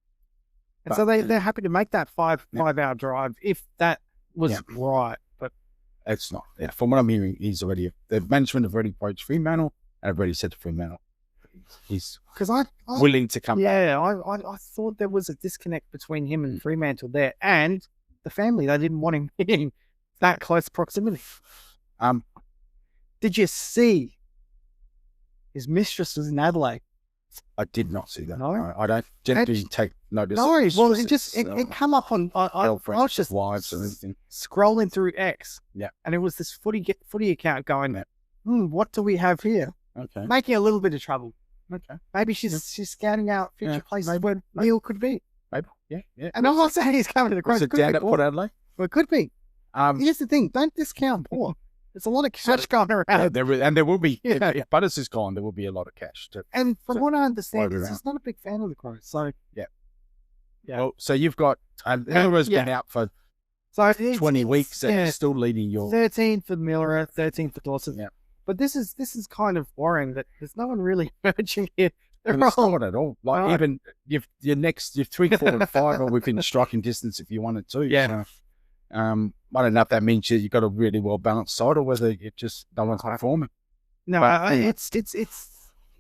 And so they're happy to make that five-hour drive if that was right. But it's not. Yeah. From what I'm hearing, the management have already approached Fremantle and have already said to Fremantle, he's willing to come back. Yeah, I thought there was a disconnect between him and Fremantle there and the family. They didn't want him in that close proximity. Did you see his mistress was in Adelaide? I did not see that. No? I don't generally take notice. No, well, it come up on... I was just wives and everything. Scrolling through X. Yeah. And it was this footy account going, what do we have here? Okay. Making a little bit of trouble. Okay. Maybe she's scouting out future places where Neil could be. Maybe. Yeah. And I'm not saying he's coming to the Crows. Is it down at Port Adelaide? Well, it could be. Here's the thing. Don't discount Port. There's a lot of cash going around. There will be. If Butters is gone, there will be a lot of cash. And from what I understand, he's not a big fan of the Crows. So, yeah. Well, so you've got... Miller's been out for 20 weeks and still leading your... 13 for Miller, 13 for Dawson. Yeah. But this is kind of worrying that there's no one really emerging here. And it's not at all. Like, even your 3, 4, and 5 are within striking distance if you wanted to. Yeah. So, I don't know if that means you've got a really well balanced side or whether it just no one's performing. No, it's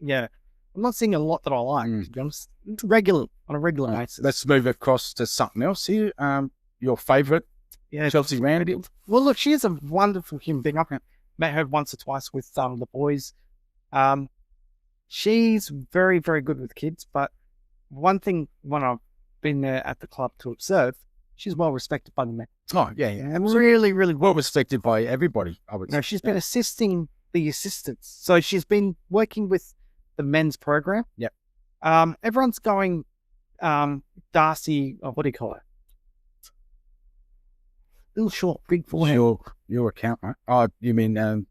I'm not seeing a lot that I like, to be honest. It's on a regular basis. Let's move across to something else here. Your favourite, Chelsea Randy. Well, look, she is a wonderful human being. I've met her once or twice with the boys. She's very, very good with kids, but one thing when I've been there at the club to observe, she's well respected by the men. Oh, yeah. And really, really well respected by everybody, I would say. No, she's been assisting the assistants. So she's been working with the men's program. Yep. Everyone's going, Darcy, what do you call her? little short, big forehead. Your account, right? Oh, you mean the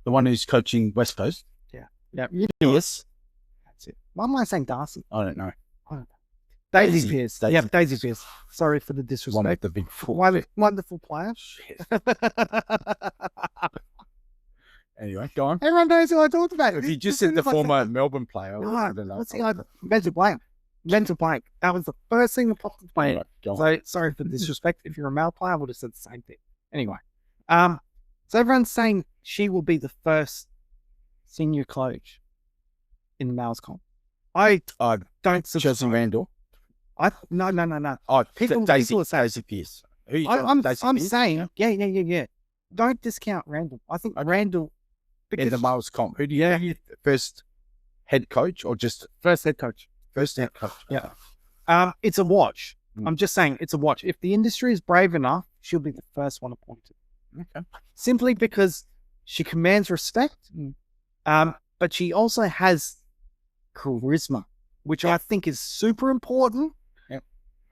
one who's coaching West Coast? Yeah. Yes. That's it. Why am I saying Darcy? I don't know. Daisy Pierce. Yeah, Daisy Pierce. Sorry for the disrespect. One of the big four. Wonderful player. Anyway, go on. Everyone knows who I talked about. If you just said the former Melbourne player, I don't know. What's the other? Mental blank. That was the first thing that popped into my head. So sorry for the disrespect. If you're a male player, I would have said the same thing. Anyway, so everyone's saying she will be the first senior coach in the males comp. I don't subscribe. Chelsea Randall. No. Oh, Daisy Pierce. I'm saying, yeah. Don't discount Randall. I think Randall in the males comp. Who do you have? First head coach or just first head coach? First head coach. Yeah. It's a watch. I'm just saying it's a watch. If the industry is brave enough, she'll be the first one appointed. Okay. Simply because she commands respect, but she also has charisma, which I think is super important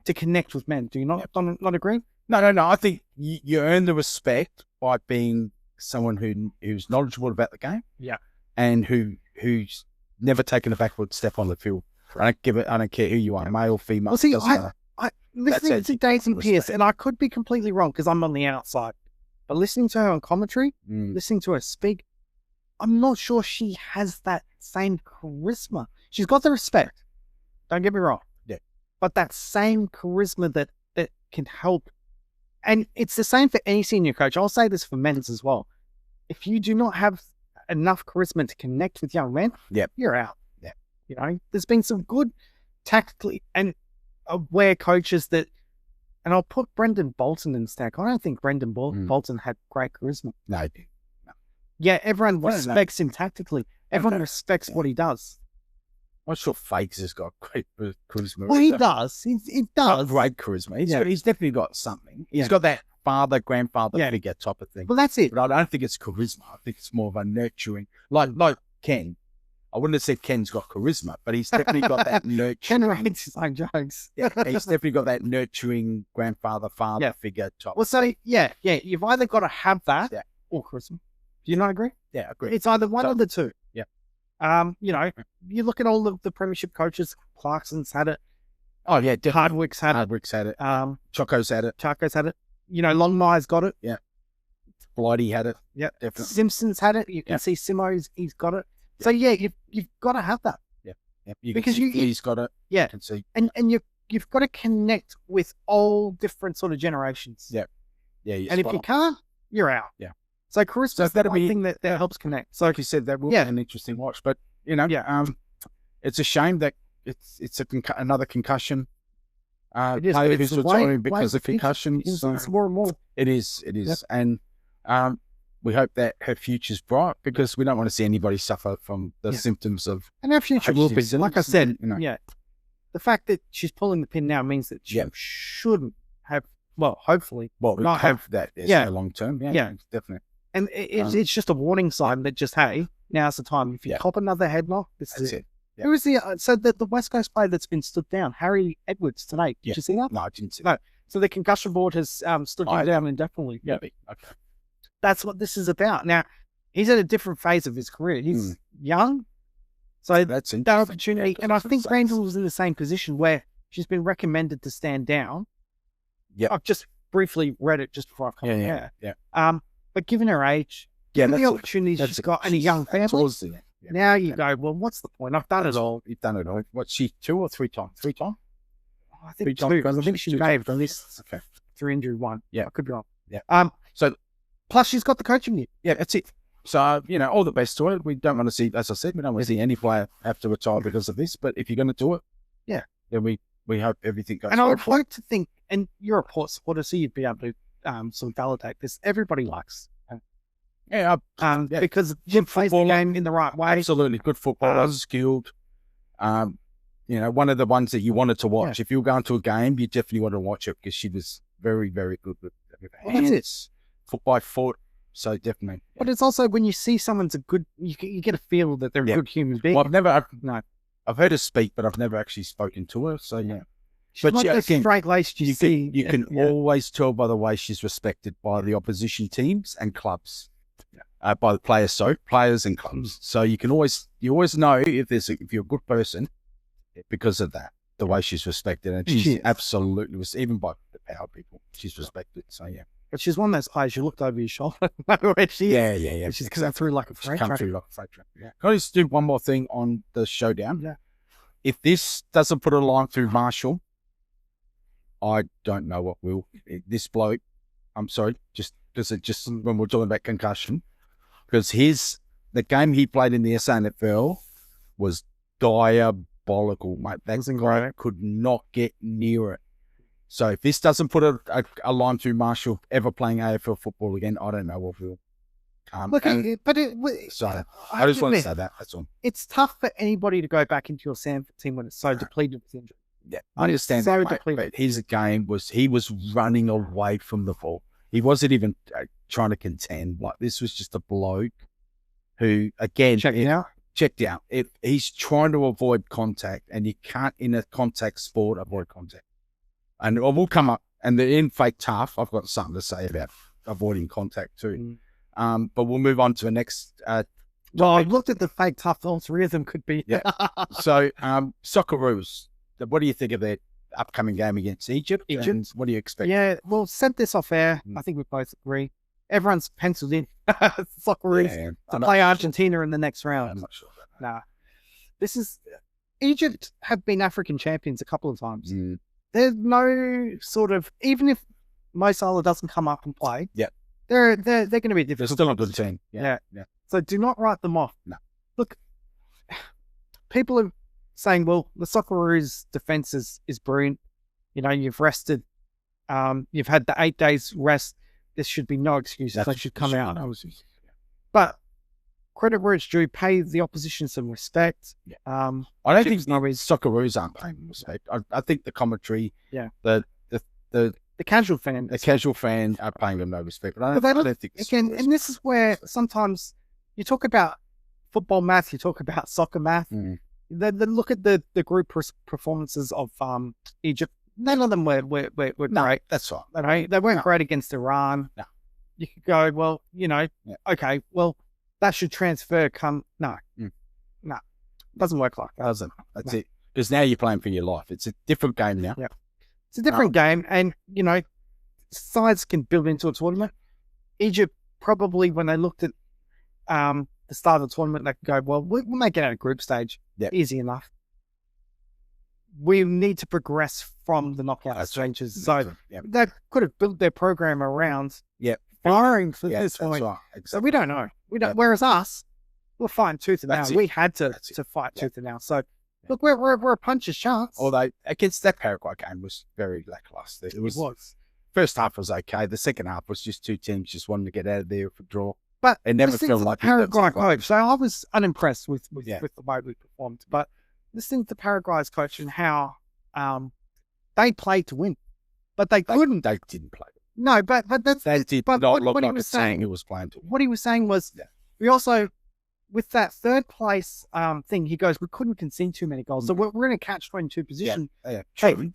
to connect with men. Do you not agree? No. I think you earn the respect by being someone who's knowledgeable about the game. Yeah. And who's never taken a backward step on the field. I don't care who you are, male, female. Well, see, I listening to Daisy Pierce, and I could be completely wrong because I'm on the outside, but listening to her on commentary, listening to her speak, I'm not sure she has that same charisma. She's got the respect. Don't get me wrong. Yeah. But that same charisma that can help. And it's the same for any senior coach. I'll say this for men's as well. If you do not have enough charisma to connect with young men, you're out. Yeah. You know, there's been some good tactically and aware coaches that, and I'll put Brendan Bolton in the stack. I don't think Brendan Bolton had great charisma. No. Yeah, everyone respects him tactically. Everyone respects what he does. I'm sure Fakes has got great charisma. Well, he does. He does. Great charisma. He's definitely got something. He's got that grandfather figure type of thing. Well, that's it. But I don't think it's charisma. I think it's more of a nurturing. Like Ken. I wouldn't have said Ken's got charisma, but he's definitely got that nurturing. Ken writes his own jokes. Yeah, he's definitely got that nurturing father figure type. Well, so, you've either got to have that or charisma. Do you not agree? Yeah, I agree. It's either one or the two. Yeah. You look at all of the premiership coaches. Clarkson's had it. Oh yeah, definitely. Hardwick's had it. it. Choco's had it. Longmire's got it. Yeah. Blighty had it. Yeah, definitely. Simpson's had it. You can see Simo's, he's got it. So you've got to have that. Yeah. Because he's got it. Yeah. You can see. And you've got to connect with all different sort of generations. Yeah. Yeah. And if you can't, you're out. Yeah. So charisma is the thing that helps connect. So like you said, that will be an interesting watch. But it's a shame that it's another concussion. It is. It's because of concussions. It's more and more. It is. Yep. And we hope that her future's bright because we don't want to see anybody suffer from the symptoms of. And her future will be, like I said, the fact that she's pulling the pin now means that she shouldn't have. Well, hopefully, not have that. So long term. Yeah, definitely. And it's just a warning sign that just, hey, now's the time. If you cop another headlock, this is it. Yeah. Who was the West Coast player that's been stood down? Harry Edwards today. Did you see that? No, I didn't see that. So the concussion board has stood him down indefinitely. Yeah. Okay. That's what this is about. Now, he's at a different phase of his career. He's young. So that's that opportunity. And I think Randall was in the same position where she's been recommended to stand down. Yeah. I've just briefly read it just before I come here. Yeah. But given her age, given the opportunities she's got and a young family, now you go, well, what's the point? I've done it all. You've done it all. What's she, 2 or 3 times? 3 times? I think 2. I think she may have done this through injury 1. Yeah. I could be wrong. Yeah. So plus she's got the coaching year. Yeah, that's it. So, all the best to it. We don't want to see, as I said, we don't want to see any player have to retire because of this. But if you're going to do it, then we hope everything goes. And I would like to think, and you're a Port supporter, so you'd be able to sort of validate this. Everybody likes. Because Jim plays the game in the right way. Absolutely. Good footballer, skilled. One of the ones that you wanted to watch. If you were going to a game, you definitely want to watch it because she was very, very good with hands, foot by foot. So definitely. But it's also when you see someone's a good, you get a feel that they're a good human being. Well, I've heard her speak, but I've never actually spoken to her. So She's But not yeah, the again, straight-laced you see. You can always tell by the way she's respected by the opposition teams and clubs, by the players and clubs. So you always know if you're a good person because of that, the way she's respected, and she's absolutely was even by the power people. She's respected. So yeah, but she's one of those players you looked over your shoulder. Where she yeah. She's come through like a freight train. Yeah. Can I just do one more thing on the showdown? Yeah. If this doesn't put a line through Marshall, I don't know what will. This bloke, I'm sorry, just when we're talking about concussion, because the game he played in the SANFL was diabolical, mate. That guy could not get near it. So if this doesn't put a line through Marshall ever playing AFL football again, I don't know what will. So I just want to say that. That's all. It's tough for anybody to go back into your Sanford team when it's so depleted with injury. Yeah, I understand. So depleted. But his game he was running away from the ball. He wasn't even trying to contend. Like, this was just a bloke who, again, checked out. He's trying to avoid contact, and you can't in a contact sport avoid contact. And we'll come up, and in Fake Tough, I've got something to say about avoiding contact too. But we'll move on to the next. Well, I've looked at the Fake Tough. All three of them could be. Yeah. So, Socceroos. What do you think of their upcoming game against Egypt? And what do you expect? Yeah, we'll set this off air. I think we both agree. Everyone's penciled in Socceroos to play Argentina in the next round. I'm not sure about that. Egypt have been African champions a couple of times. There's no sort of, even if Mo Salah doesn't come up and play, they're going to be a difficult. They're still a good team. Yeah. So do not write them off. No. Look, people are saying, well, the Socceroos defense is brilliant. You know, you've rested. You've had the 8 days rest. There should be no excuses. They should come out. But credit where it's due. Pay the opposition some respect. Yeah. I don't think Socceroos aren't paying respect. I think the commentary, the casual fan, are paying them no respect. But I don't think again, and this is where sometimes you talk about football math, you talk about soccer math. Look at the group performances of Egypt. None of them were great. That's right. They weren't great against Iran. No. You could go, well, okay, well, that should transfer. No, doesn't work like that. Doesn't. That's it. Because now you're playing for your life. It's a different game now. Yeah, it's a different game, and sides can build into a tournament. Egypt probably, when they looked at the start of the tournament, they could go, well, we'll make it out of group stage. Easy enough. We need to progress from the knockout stages. So they could have built their program around firing for this point. Right. Exactly. So we don't know. We don't. Whereas us, we're fighting tooth and nail. We had to fight tooth and nail. So look, we're a puncher's chance. Although against that Paraguay game was very lackluster. It was. First half was okay. The second half was just two teams just wanting to get out of there for draw. But it never felt like Paraguay coach. So I was unimpressed with the way we performed. But listening to Paraguay's coach and how they played to win, but they couldn't. They didn't play. No, but that's they did not look like a team who was playing to win. What he was saying was we also, with that third place thing, he goes, we couldn't concede too many goals, so we're in a catch-22 position. They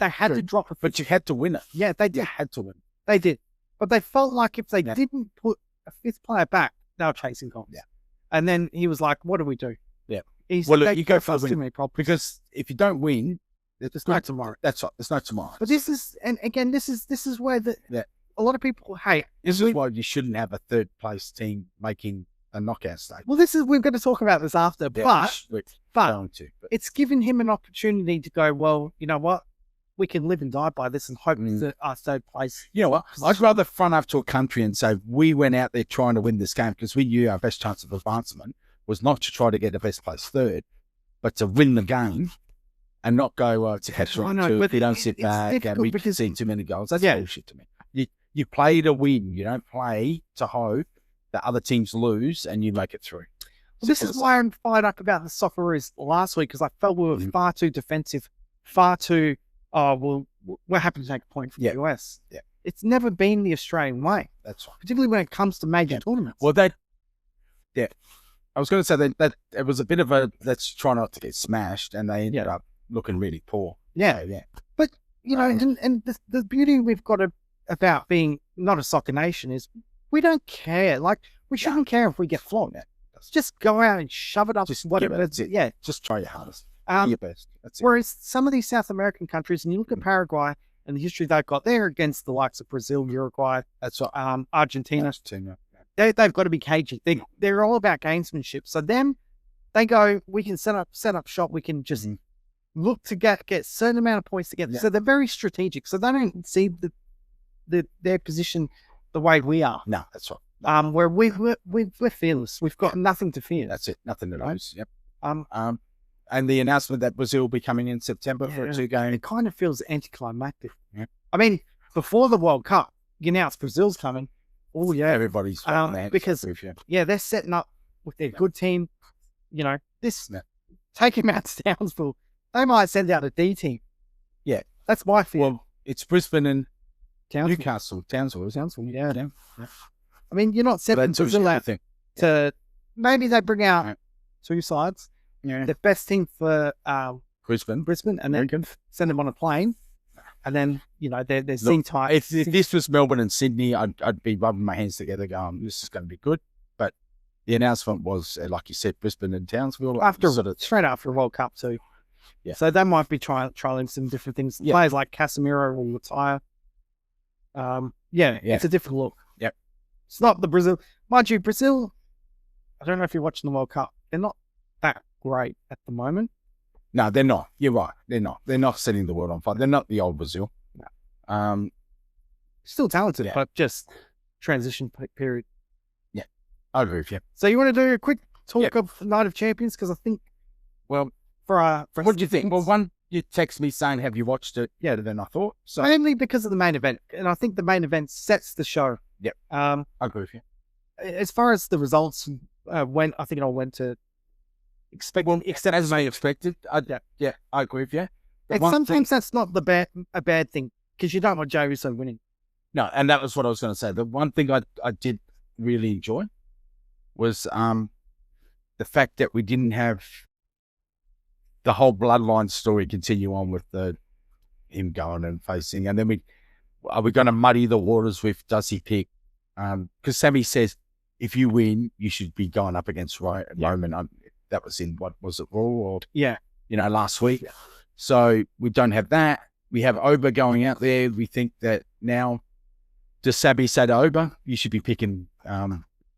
had to drop but you had to win it. Yeah, they did. You had to win. They did, but they felt like if they didn't put a fifth player back, they were chasing goals. Yeah, and then he was like, "What do we do?" Yeah, look, you go for too many problems because if you don't win, there's no tomorrow. That's right. There's no tomorrow. But this is where a lot of people hate. This is why you shouldn't have a third place team making a knockout stage. Well, we're going to talk about this after, but it's given him an opportunity to go, well, you know what? We can live and die by this and hope that our third place. You know what? I'd rather front up to a country and say, we went out there trying to win this game because we knew our best chance of advancement was not to try to get the best place third, but to win the game and not go, well, it's a catch if you don't sit back and we concede too many goals. That's bullshit to me. You play to win. You don't play to hope that other teams lose and you make it through. Well, this is why I'm fired up about the Socceroos last week, because I felt we were far too defensive, far too, we're happy to take a point from the US. Yeah. It's never been the Australian way. That's right. Particularly when it comes to major tournaments. Well, I was going to say that it was a bit of a, let's try not to get smashed, and they ended up looking really poor. Yeah. So, But, you know, and the beauty we've got about being not a soccer nation is we don't care. Like, we shouldn't care if we get flogged. Just go out and shove it up. Just whatever. that's it. Yeah. Just try your hardest. Do your best. That's it. Whereas some of these South American countries, and you look at Paraguay and the history they've got, they're against the likes of Brazil, Uruguay, That's what Argentina. Argentina. They've got to be cagey. They're all about gamesmanship. So them, they go, we can set up shop. We can just look to get a certain amount of points together. Yeah. So they're very strategic. So they don't see their position the way we are. No, that's right. Where we're fearless. We've got nothing to fear. That's it. Nothing to lose. Yep. Um, And the announcement that Brazil will be coming in September for a 2-game. It kind of feels anticlimactic. Yeah. I mean, before the World Cup, you announced Brazil's coming. Oh yeah, Everybody's because they're setting up with their good team. You know, take him out to Townsville. They might send out a D team. Yeah, that's my fear. Well, it's Brisbane and Townsville. Newcastle, Townsville. Yeah. I mean, you're not setting Brazil out to. Maybe they bring out 2 sides. Yeah, the best team for Brisbane, and then send them on a plane, and then they're seen tight. If this was Melbourne and Sydney, I'd be rubbing my hands together, going, "This is going to be good." But the announcement was, like you said, Brisbane and Townsville straight after a World Cup too. Yeah, so they might be trialing some different things. Yeah. Players like Casemiro will retire. It's a different look. Yep, it's not the Brazil. Mind you, Brazil. I don't know if you're watching the World Cup. They're not that great at the moment. No, they're not. You're right. They're not. They're not setting the world on fire. They're not the old Brazil. No. Still talented, but just transition period. Yeah, I agree with you. So you want to do a quick talk of Night of Champions? Because I think, well, for what do you think? Well, one, you text me saying, "Have you watched it?" Yeah, then I thought so. Mainly because of the main event, and I think the main event sets the show. Yep. I agree with you. As far as the results went, I think it all went to. Except as I expected. I agree with you. And sometimes that's not a bad thing, because you don't want Jey Uso winning. No, and that was what I was going to say. The one thing I did really enjoy was the fact that we didn't have the whole bloodline story continue on with him going and facing, and then are we going to muddy the waters with, does he pick? Because Sammy says, if you win, you should be going up against Roman. That was in, what was it, Raw? Or, last week. Yeah. So we don't have that. We have Oba going out there. We think that now, does Sabi say to Oba, you should be picking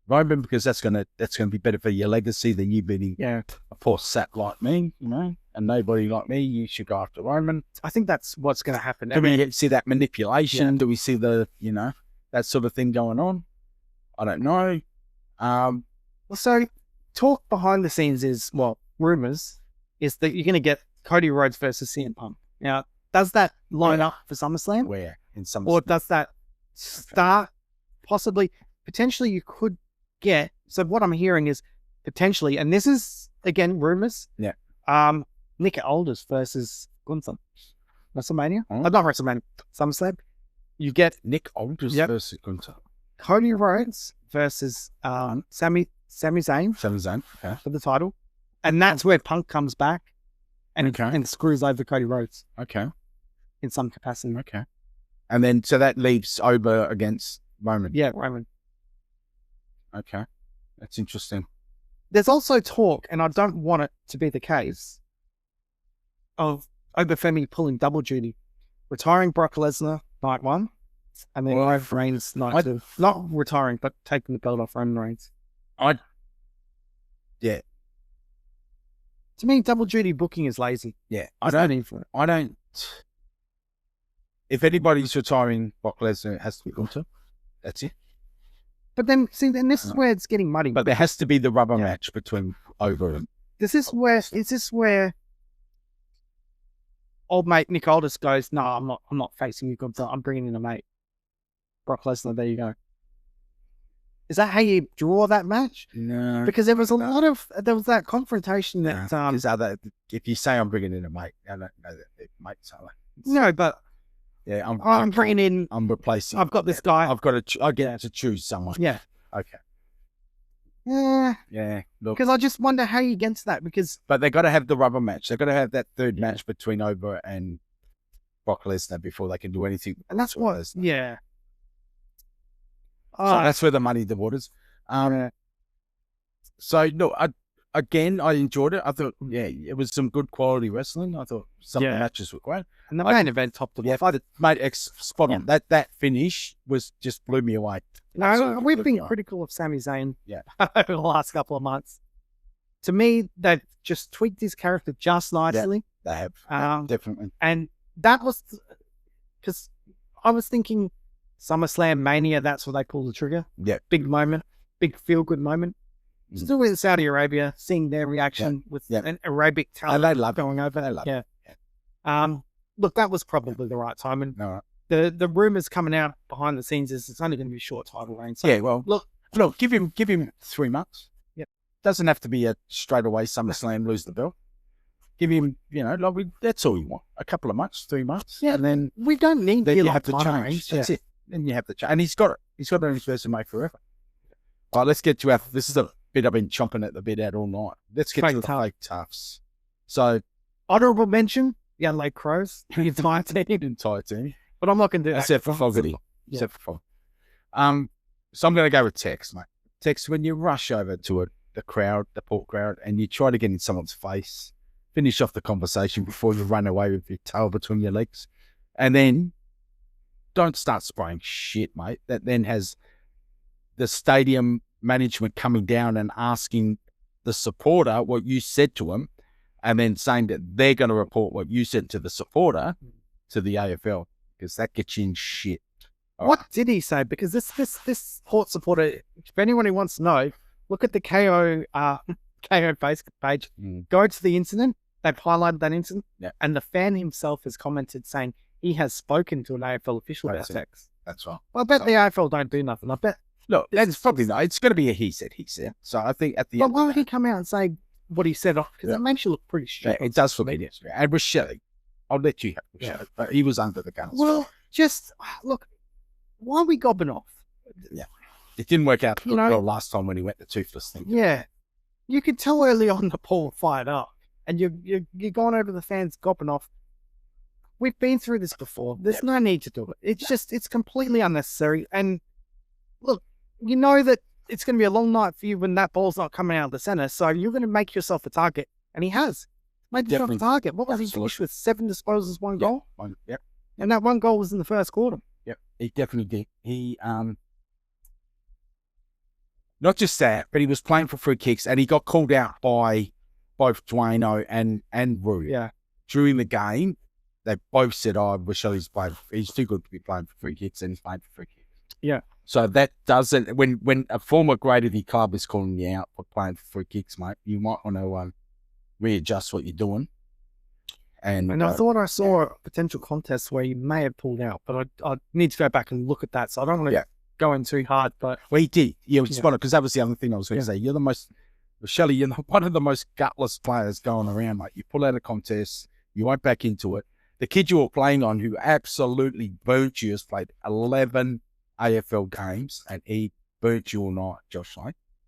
Roman, because that's gonna be better for your legacy than you being a poor sat like me, and nobody like me. You should go after Roman. I think that's what's going to happen. Do we see that manipulation? Yeah. Do we see the that sort of thing going on? I don't know. So talk behind the scenes is, rumors is that you're going to get Cody Rhodes versus CM Punk. Now, does that line up for SummerSlam? Where in SummerSlam? Or does that start potentially you could get, so what I'm hearing is potentially, and this is again rumors. Yeah. Nick Aldis versus Gunther. WrestleMania? Not WrestleMania. SummerSlam. You get Nick Aldis versus Gunther. Cody Rhodes versus Sami Zayn. For the title. And that's where Punk comes back and screws over Cody Rhodes. Okay. In some capacity. Okay. And then, so that leaves Oba against Roman. Yeah, Roman. Okay. That's interesting. There's also talk, and I don't want it to be the case, of Obafemi pulling double duty, retiring Brock Lesnar night 1, and then Reigns night 2. Not retiring, but taking the belt off Roman Reigns. To me, double duty booking is lazy. Yeah. I don't. If anybody's retiring Brock Lesnar, it has to be Gunther. That's it. But then, this is where it's getting muddy. But there has to be the rubber match between Oba and... Is this where old mate Nick Aldis goes, no, I'm not facing you, Gunther. I'm bringing in a mate. Brock Lesnar, there you go. Is that how you draw that match? No. Because there was that confrontation that... if you say I'm bringing in a mate, I don't know that they're mates, are they? No, but... Yeah, I'm bringing in... I'm replacing... I've got this guy. I get to choose someone. Yeah. Okay. Yeah. Yeah. Look. Because I just wonder how you get to that, because... But they got to have the rubber match. They've got to have that third match between Oba and Brock Lesnar before they can do anything. And that's what what, yeah. So that's where the money the waters. So no, I enjoyed it. I thought, it was some good quality wrestling. I thought some of the matches were great. And the main event topped it off. Mate, spot on. That finish was just blew me away. No, we've been critical of Sami Zayn over the last couple of months. To me, they've just tweaked his character just nicely. They have, definitely. And that was because I was thinking SummerSlam Mania, that's where they pull the trigger. Yeah. Big moment, big feel-good moment. Still in Saudi Arabia, seeing their reaction with an Arabic talent they love going over. They love it. Look, that was probably the right time. And the rumors coming out behind the scenes is it's only going to be a short title reign. So look, give him 3 months. Yep. Doesn't have to be a straight away SummerSlam, lose the belt. Give him, that's all you want. A couple of months, 3 months. Yeah. And then we don't need you have to change. That's it. Then you have to change. And he's got it. He's got it on his resume forever. All right, let's get to this is a bit I've been chomping at the bit out all night. Let's get to the fake toughs. So, honourable mention, the Adelaide Crows, the entire team. But I'm not going to do that. Except for Fogarty. Except for Fogarty. So I'm going to go with Tex, mate. Tex, when you rush over to the crowd, the Port crowd, and you try to get in someone's face, finish off the conversation before you run away with your tail between your legs, and then don't start spraying shit, mate. That then has the stadium management coming down and asking the supporter what you said to him, and then saying that they're going to report what you said to the supporter to the AFL, because that gets you in shit. What did he say? Because this Port supporter, if anyone who wants to know, look at the KO Facebook page, go to the incident. They've highlighted that incident, and the fan himself has commented saying he has spoken to an AFL official about Tex. That's right. Well, I bet the AFL don't do nothing. I bet. Look, that's probably not. It's going to be a he said. So I think at the end. But why would he come out and say what he said? Because it makes you look pretty stupid. It does for me. And Rochelle, I'll let you have Rochelle, but he was under the gun. Well, just look, why are we gobbing off? Yeah. It didn't work out well last time when he went the toothless thing. Yeah. You could tell early on the Paul fired up, and you're going over the fans gobbing off. We've been through this before. There's no need to do it. It's completely unnecessary. And look, you know that it's going to be a long night for you when that ball's not coming out of the centre, so you're going to make yourself a target. And he has made himself a target. What was he finished with? 7 disposals, 1 goal? Yep. And that 1 goal was in the first quarter. Yep, he definitely did. He, not just that, but he was playing for free kicks, and he got called out by both Dwayno and Rue. Yeah. During the game, they both said, he's too good to be playing for free kicks, and he's playing for free kicks. Yeah. So that doesn't, when a former grade of your club is calling you out for playing for free kicks, mate, you might want to readjust what you're doing. And I thought I saw a potential contest where he may have pulled out, but I need to go back and look at that. So I don't want to go in too hard. But he did. Yeah, spot on, because that was the other thing I was going to say. You're the most, Shelley, you're one of the most gutless players going around, mate. You pull out a contest, you went back into it. The kid you were playing on, who absolutely burnt you, has played 11 AFL games, and he burnt you all night, Josh.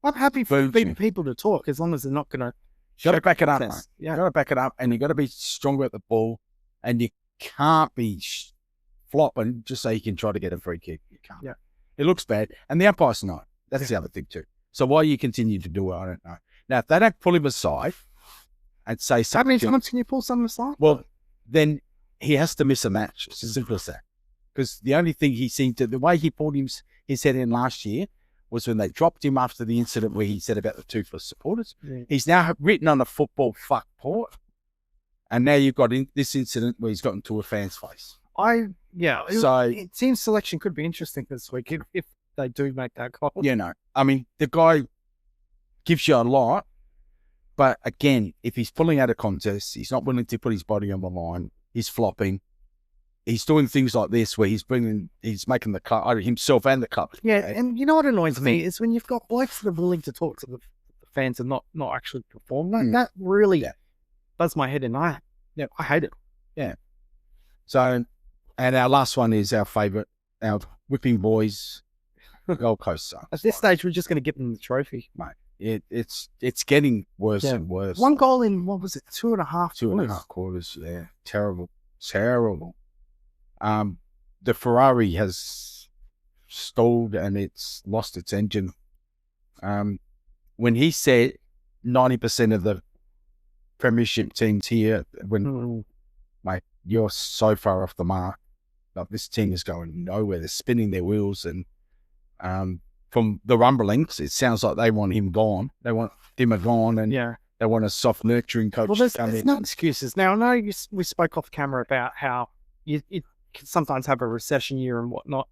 I'm happy for people to talk as long as they're not going to. You got to back it up, mate. Yeah. You got to back it up, and you got to be stronger at the ball, and you can't be flopping just so you can try to get a free kick. You can't. Yeah. It looks bad, and the umpires know. That's the other thing too. So why you continue to do it, I don't know. Now, if they don't pull him aside and say something, how many times can you pull someone aside? Well, then he has to miss a match. It's as simple as that. Because the only thing he seemed to, the way he pulled his head in last year was when they dropped him after the incident where he said about the toothless supporters. Yeah. He's now written on a football fuck Port. And now you've got this incident where he's gotten to a fan's face. It seems selection could be interesting this week if they do make that call. I mean, the guy gives you a lot, but again, if he's pulling out a contest, he's not willing to put his body on the line, he's flopping, he's doing things like this where he's making the club, himself and the club. Yeah, and you know what annoys me is when you've got blokes that are willing to talk to the fans and not actually perform. That really does my head in. I hate it. Yeah. So, and our last one is our favourite, our whipping boys, Gold Coast Suns. At this stage, we're just going to give them the trophy. Mate, it's getting worse and worse. 1 goal in, what was it, 2.5 2.5 quarters, yeah. Terrible. The Ferrari has stalled and it's lost its engine. When he said 90% of the premiership teams here, mate, you're so far off the mark. Like, this team is going nowhere. They're spinning their wheels, and from the rumblings, it sounds like they want him gone. They want Dimmer gone, and they want a soft nurturing coach. Well, there's no excuses. Now, I know we spoke off camera about how you can sometimes have a recession year and whatnot.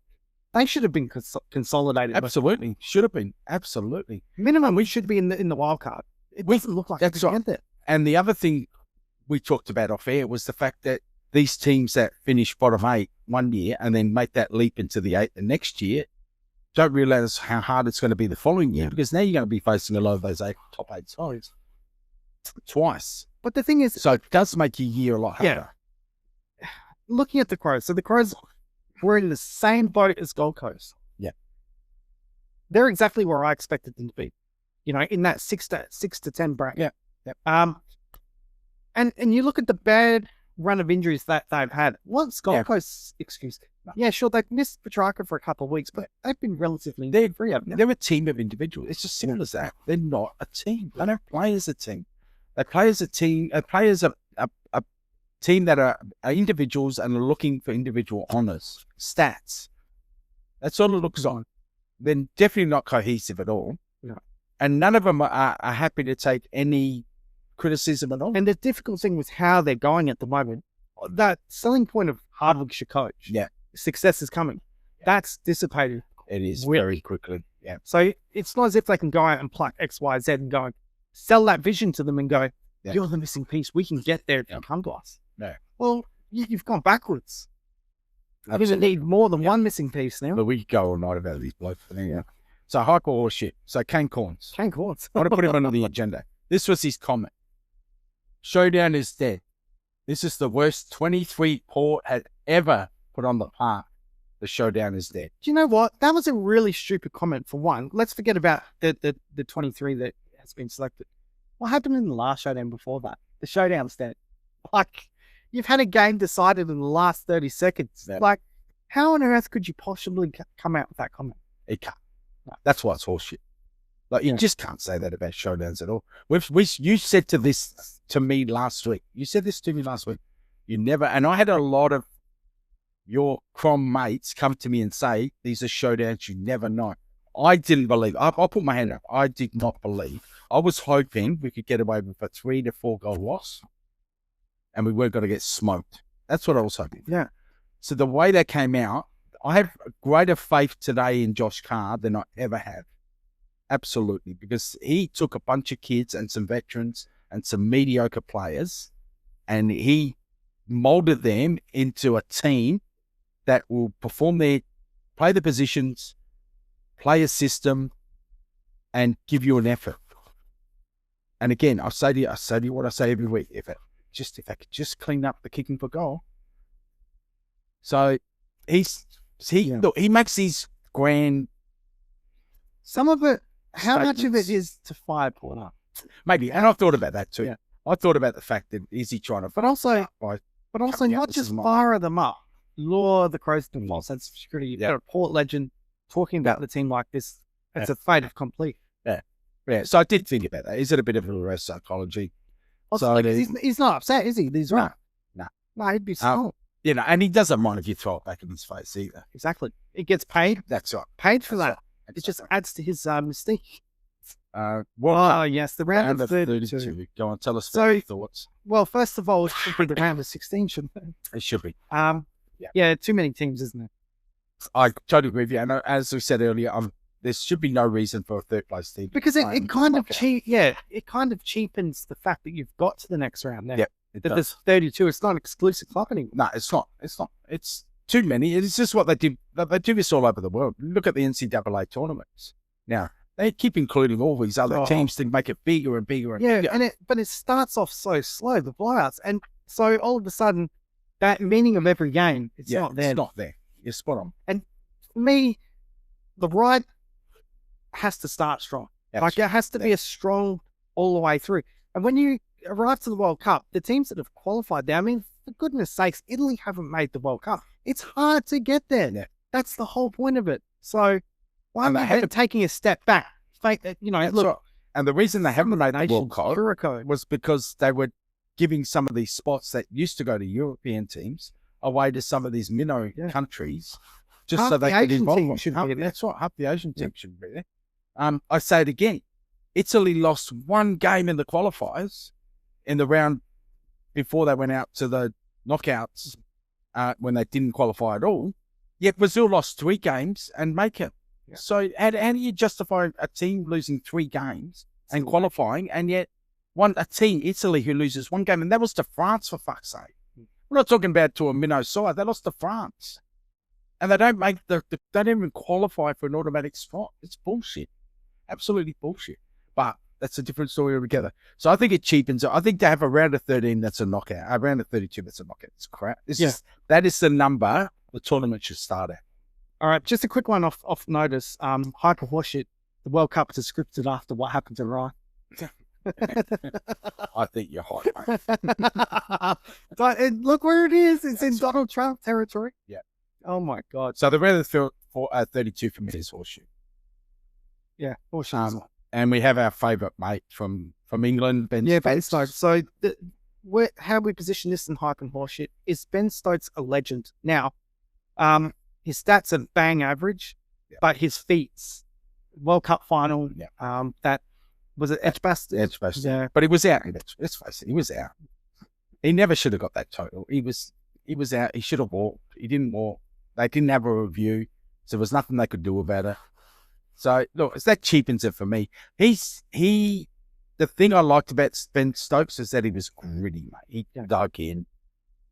They should have been consolidated. Absolutely, should have been. Absolutely, minimum. We should be in the wild card. It doesn't look like that's right. And the other thing we talked about off air was the fact that these teams that finish bottom 8 one year and then make that leap into the 8 the next year don't realize how hard it's going to be the following year, because now you're going to be facing a lot of those top 8 sides twice. But the thing is, so it does make your year a lot harder. Yeah. Looking at the Crows, so the Crows were in the same boat as Gold Coast. Yeah, they're exactly where I expected them to be. You know, in that 6 to 10 bracket. Yeah. And you look at the bad run of injuries that they've had. What's Gold Coast's excuse? No. Yeah, sure, they've missed Petrarca for a couple of weeks, but they've been relatively free. They're a team of individuals. It's just simple as that. They're not a team. They don't play as a team. They play as a team. They play as a team that are individuals and are looking for individual honours, stats. That's all it looks like. They're definitely not cohesive at all. No. And none of them are happy to take any criticism at all. And the difficult thing with how they're going at the moment, that selling point of Hardwick's your coach. Yeah. Success is coming. That's dissipated. It is very quickly. Yeah. So it's not as if they can go out and pluck X, Y, Z and go sell that vision to them and go, you're the missing piece. We can get there if you come to us. No. Well, you've gone backwards. Absolutely. You need more than one missing piece now. But we could go all night about these blokes. Yeah. So hyper horse shit. So Kane Corns. Kane Corns. I want to put him on the agenda. This was his comment. Showdown is dead. This is the worst 23 Port had ever put on the park. The Showdown is dead. Do you know what? That was a really stupid comment for one. Let's forget about the 23 that has been selected. What happened in the last Showdown before that? The Showdown's dead. Like, you've had a game decided in the last 30 seconds. Yeah. Like, how on earth could you possibly come out with that comment? It can't. No. That's why it's horseshit. Like, you just can't say that about Showdowns at all. You said this to me last week. You said this to me last week. You never, and I had a lot of your Crom mates come to me and say, these are Showdowns you never know. I didn't believe. I'll put my hand up. I did not believe. I was hoping we could get away with a 3 to 4 goal loss, and we weren't going to get smoked. That's what I was hoping. Yeah. So the way they came out, I have greater faith today in Josh Carr than I ever have. Absolutely. Because he took a bunch of kids and some veterans and some mediocre players, and he molded them into a team that will play the positions, play a system, and give you an effort. And again, I say to you what I say every week. If I could just clean up the kicking for goal. So look, he makes these grand. Some of it, how much of it is to fire Port up? Maybe, and I've thought about that too. Yeah. I thought about the fact that is he trying to, but also not just fire them up, lure the Crows to false sense of security. You've got a Port legend talking about the team like this. It's a fate of complete. Yeah. So I did think about that. Is it a bit of a reverse psychology? Also, so he's not upset, is he? He's right. No, he'd be smart. And he doesn't mind if you throw it back in his face either. Exactly. It gets paid. That's right. Paid for that. It just adds to his mystique. Yes, the round of 32. Go on, tell us your thoughts. Well, first of all, it should be the round of 16, shouldn't it? It should be. Yeah, too many teams, isn't it? I totally agree with you. And as we said earlier, there should be no reason for a third place team. Because it kind of cheapens the fact that you've got to the next round now. Yeah. There's 32. It's not exclusive club anymore. No, it's not. It's too many. It's just what they do. They do this all over the world. Look at the NCAA tournaments. Now, they keep including all these other teams to make it bigger and bigger. But it starts off so slow, the blowouts. And so all of a sudden, that meaning of every game, it's not there. It's not there. You're spot on. And for me, the ride has to start strong. Like, it has to be a strong all the way through. And when you arrive to the World Cup, the teams that have qualified there, I mean, for goodness sakes, Italy haven't made the World Cup. It's hard to get there. Yeah. That's the whole point of it. So why And am they I taking a step back? That's Look, right. And the reason they haven't made the World Cup Jericho. was because they were giving some of these spots that used to go to European teams away to some of these minnow countries, just Half so they the could Asian involve team them. should be there. That's right. Half the Asian team should be there. I say it again. Italy lost one game in the qualifiers in the round before they went out to the knockouts when they didn't qualify at all. Yet Brazil lost 3 games and make it. Yeah. So how do you justify a team losing 3 games and qualifying, and yet a team, Italy, who loses 1 game, and that was to France, for fuck's sake. We're not talking about to a minnow side. They lost to France. And they don't make they don't even qualify for an automatic spot. It's bullshit. Absolutely bullshit. But that's a different story altogether. So I think it cheapens it. I think to have a round of 13 that's a knockout, a round of 32 that's a knockout. It's crap. That is the number the tournament should start at. All right, just a quick one off notice. Hyper horseshit. The World Cup is scripted after what happened to Ryan. I think you're hot, mate. But look where it is. It's in Donald Trump territory. Yeah. Oh my God. So the round of 32 for me is horseshoe. Yeah, horseshoe. And we have our favourite mate from England, Ben Stokes. Ben Stokes. So how we position this in hype and horseshit is Ben Stokes a legend. Now, his stats are bang average, but his feats, World Cup final, that was it Edgbaston? Edgbaston. Yeah. But he was out. Let's face it, he was out. He never should have got that total. He was out. He should have walked. He didn't walk. They didn't have a review, so there was nothing they could do about it. So look, that cheapens it for me. The thing I liked about Ben Stokes is that he was gritty, mate. He dug in.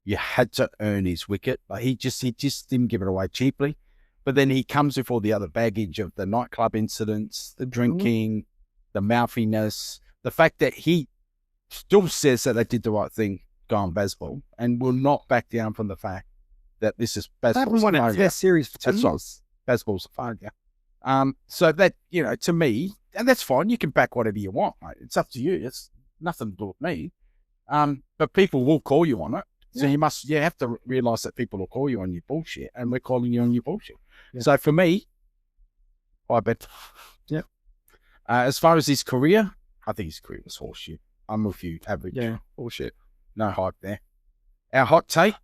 You had to earn his wicket. Like he just didn't give it away cheaply. But then he comes with all the other baggage of the nightclub incidents, the drinking, the mouthiness, the fact that he still says that they did the right thing going Bazball and will not back down from the fact that this is Bazball's They haven't won a Test series for 2 years. Bazball's a failure. So that, to me, and that's fine. You can back whatever you want, mate. It's up to you. It's nothing to do with me. But people will call you on it. So you have to realise that people will call you on your bullshit, and we're calling you on your bullshit. Yeah. So for me, I bet. Yep. As far as his career, I think his career was horseshit. I'm with you, average. Yeah, bullshit. No hype there. Our hot take,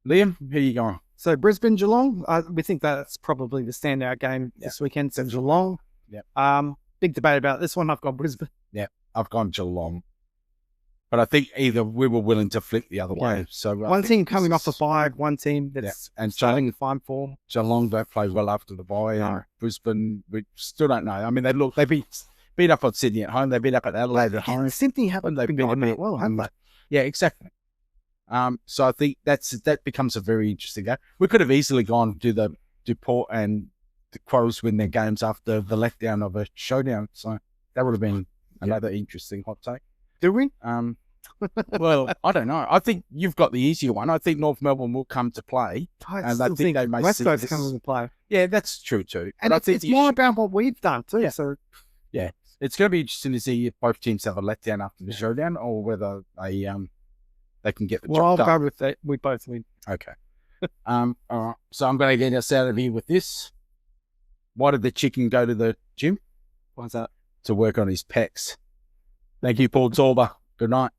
Liam, who you going? So Brisbane, Geelong, we think that's probably the standout game this weekend. So Geelong. Yeah. Big debate about this one. I've gone Brisbane. Yeah, I've gone Geelong. But I think either we were willing to flip the other way. So one team coming off the bye, one team that's starting in fine form. Geelong don't play well after the bye. No. Brisbane, we still don't know. I mean, they beat up on Sydney at home. They beat up at Adelaide at home. Sydney haven't been going that well, haven't they? Yeah, exactly. So I think that becomes a very interesting game. We could have easily gone to Port and the Crows win their games after the letdown of a showdown. So that would have been another interesting hot take. Do we? Well, I don't know. I think you've got the easier one. I think North Melbourne will come to play. And I think they may West Coast come to play. Yeah, that's true too. And I think it's more about what we've done too. Yeah. So yeah, it's going to be interesting to see if both teams have a letdown after the showdown, or whether they can get the job done. I'll go with that. We both win. Okay. All right. So I'm going to get us out of here with this. Why did the chicken go to the gym? Why's that? To work on his pecs. Thank you, Paul Torber. Good night.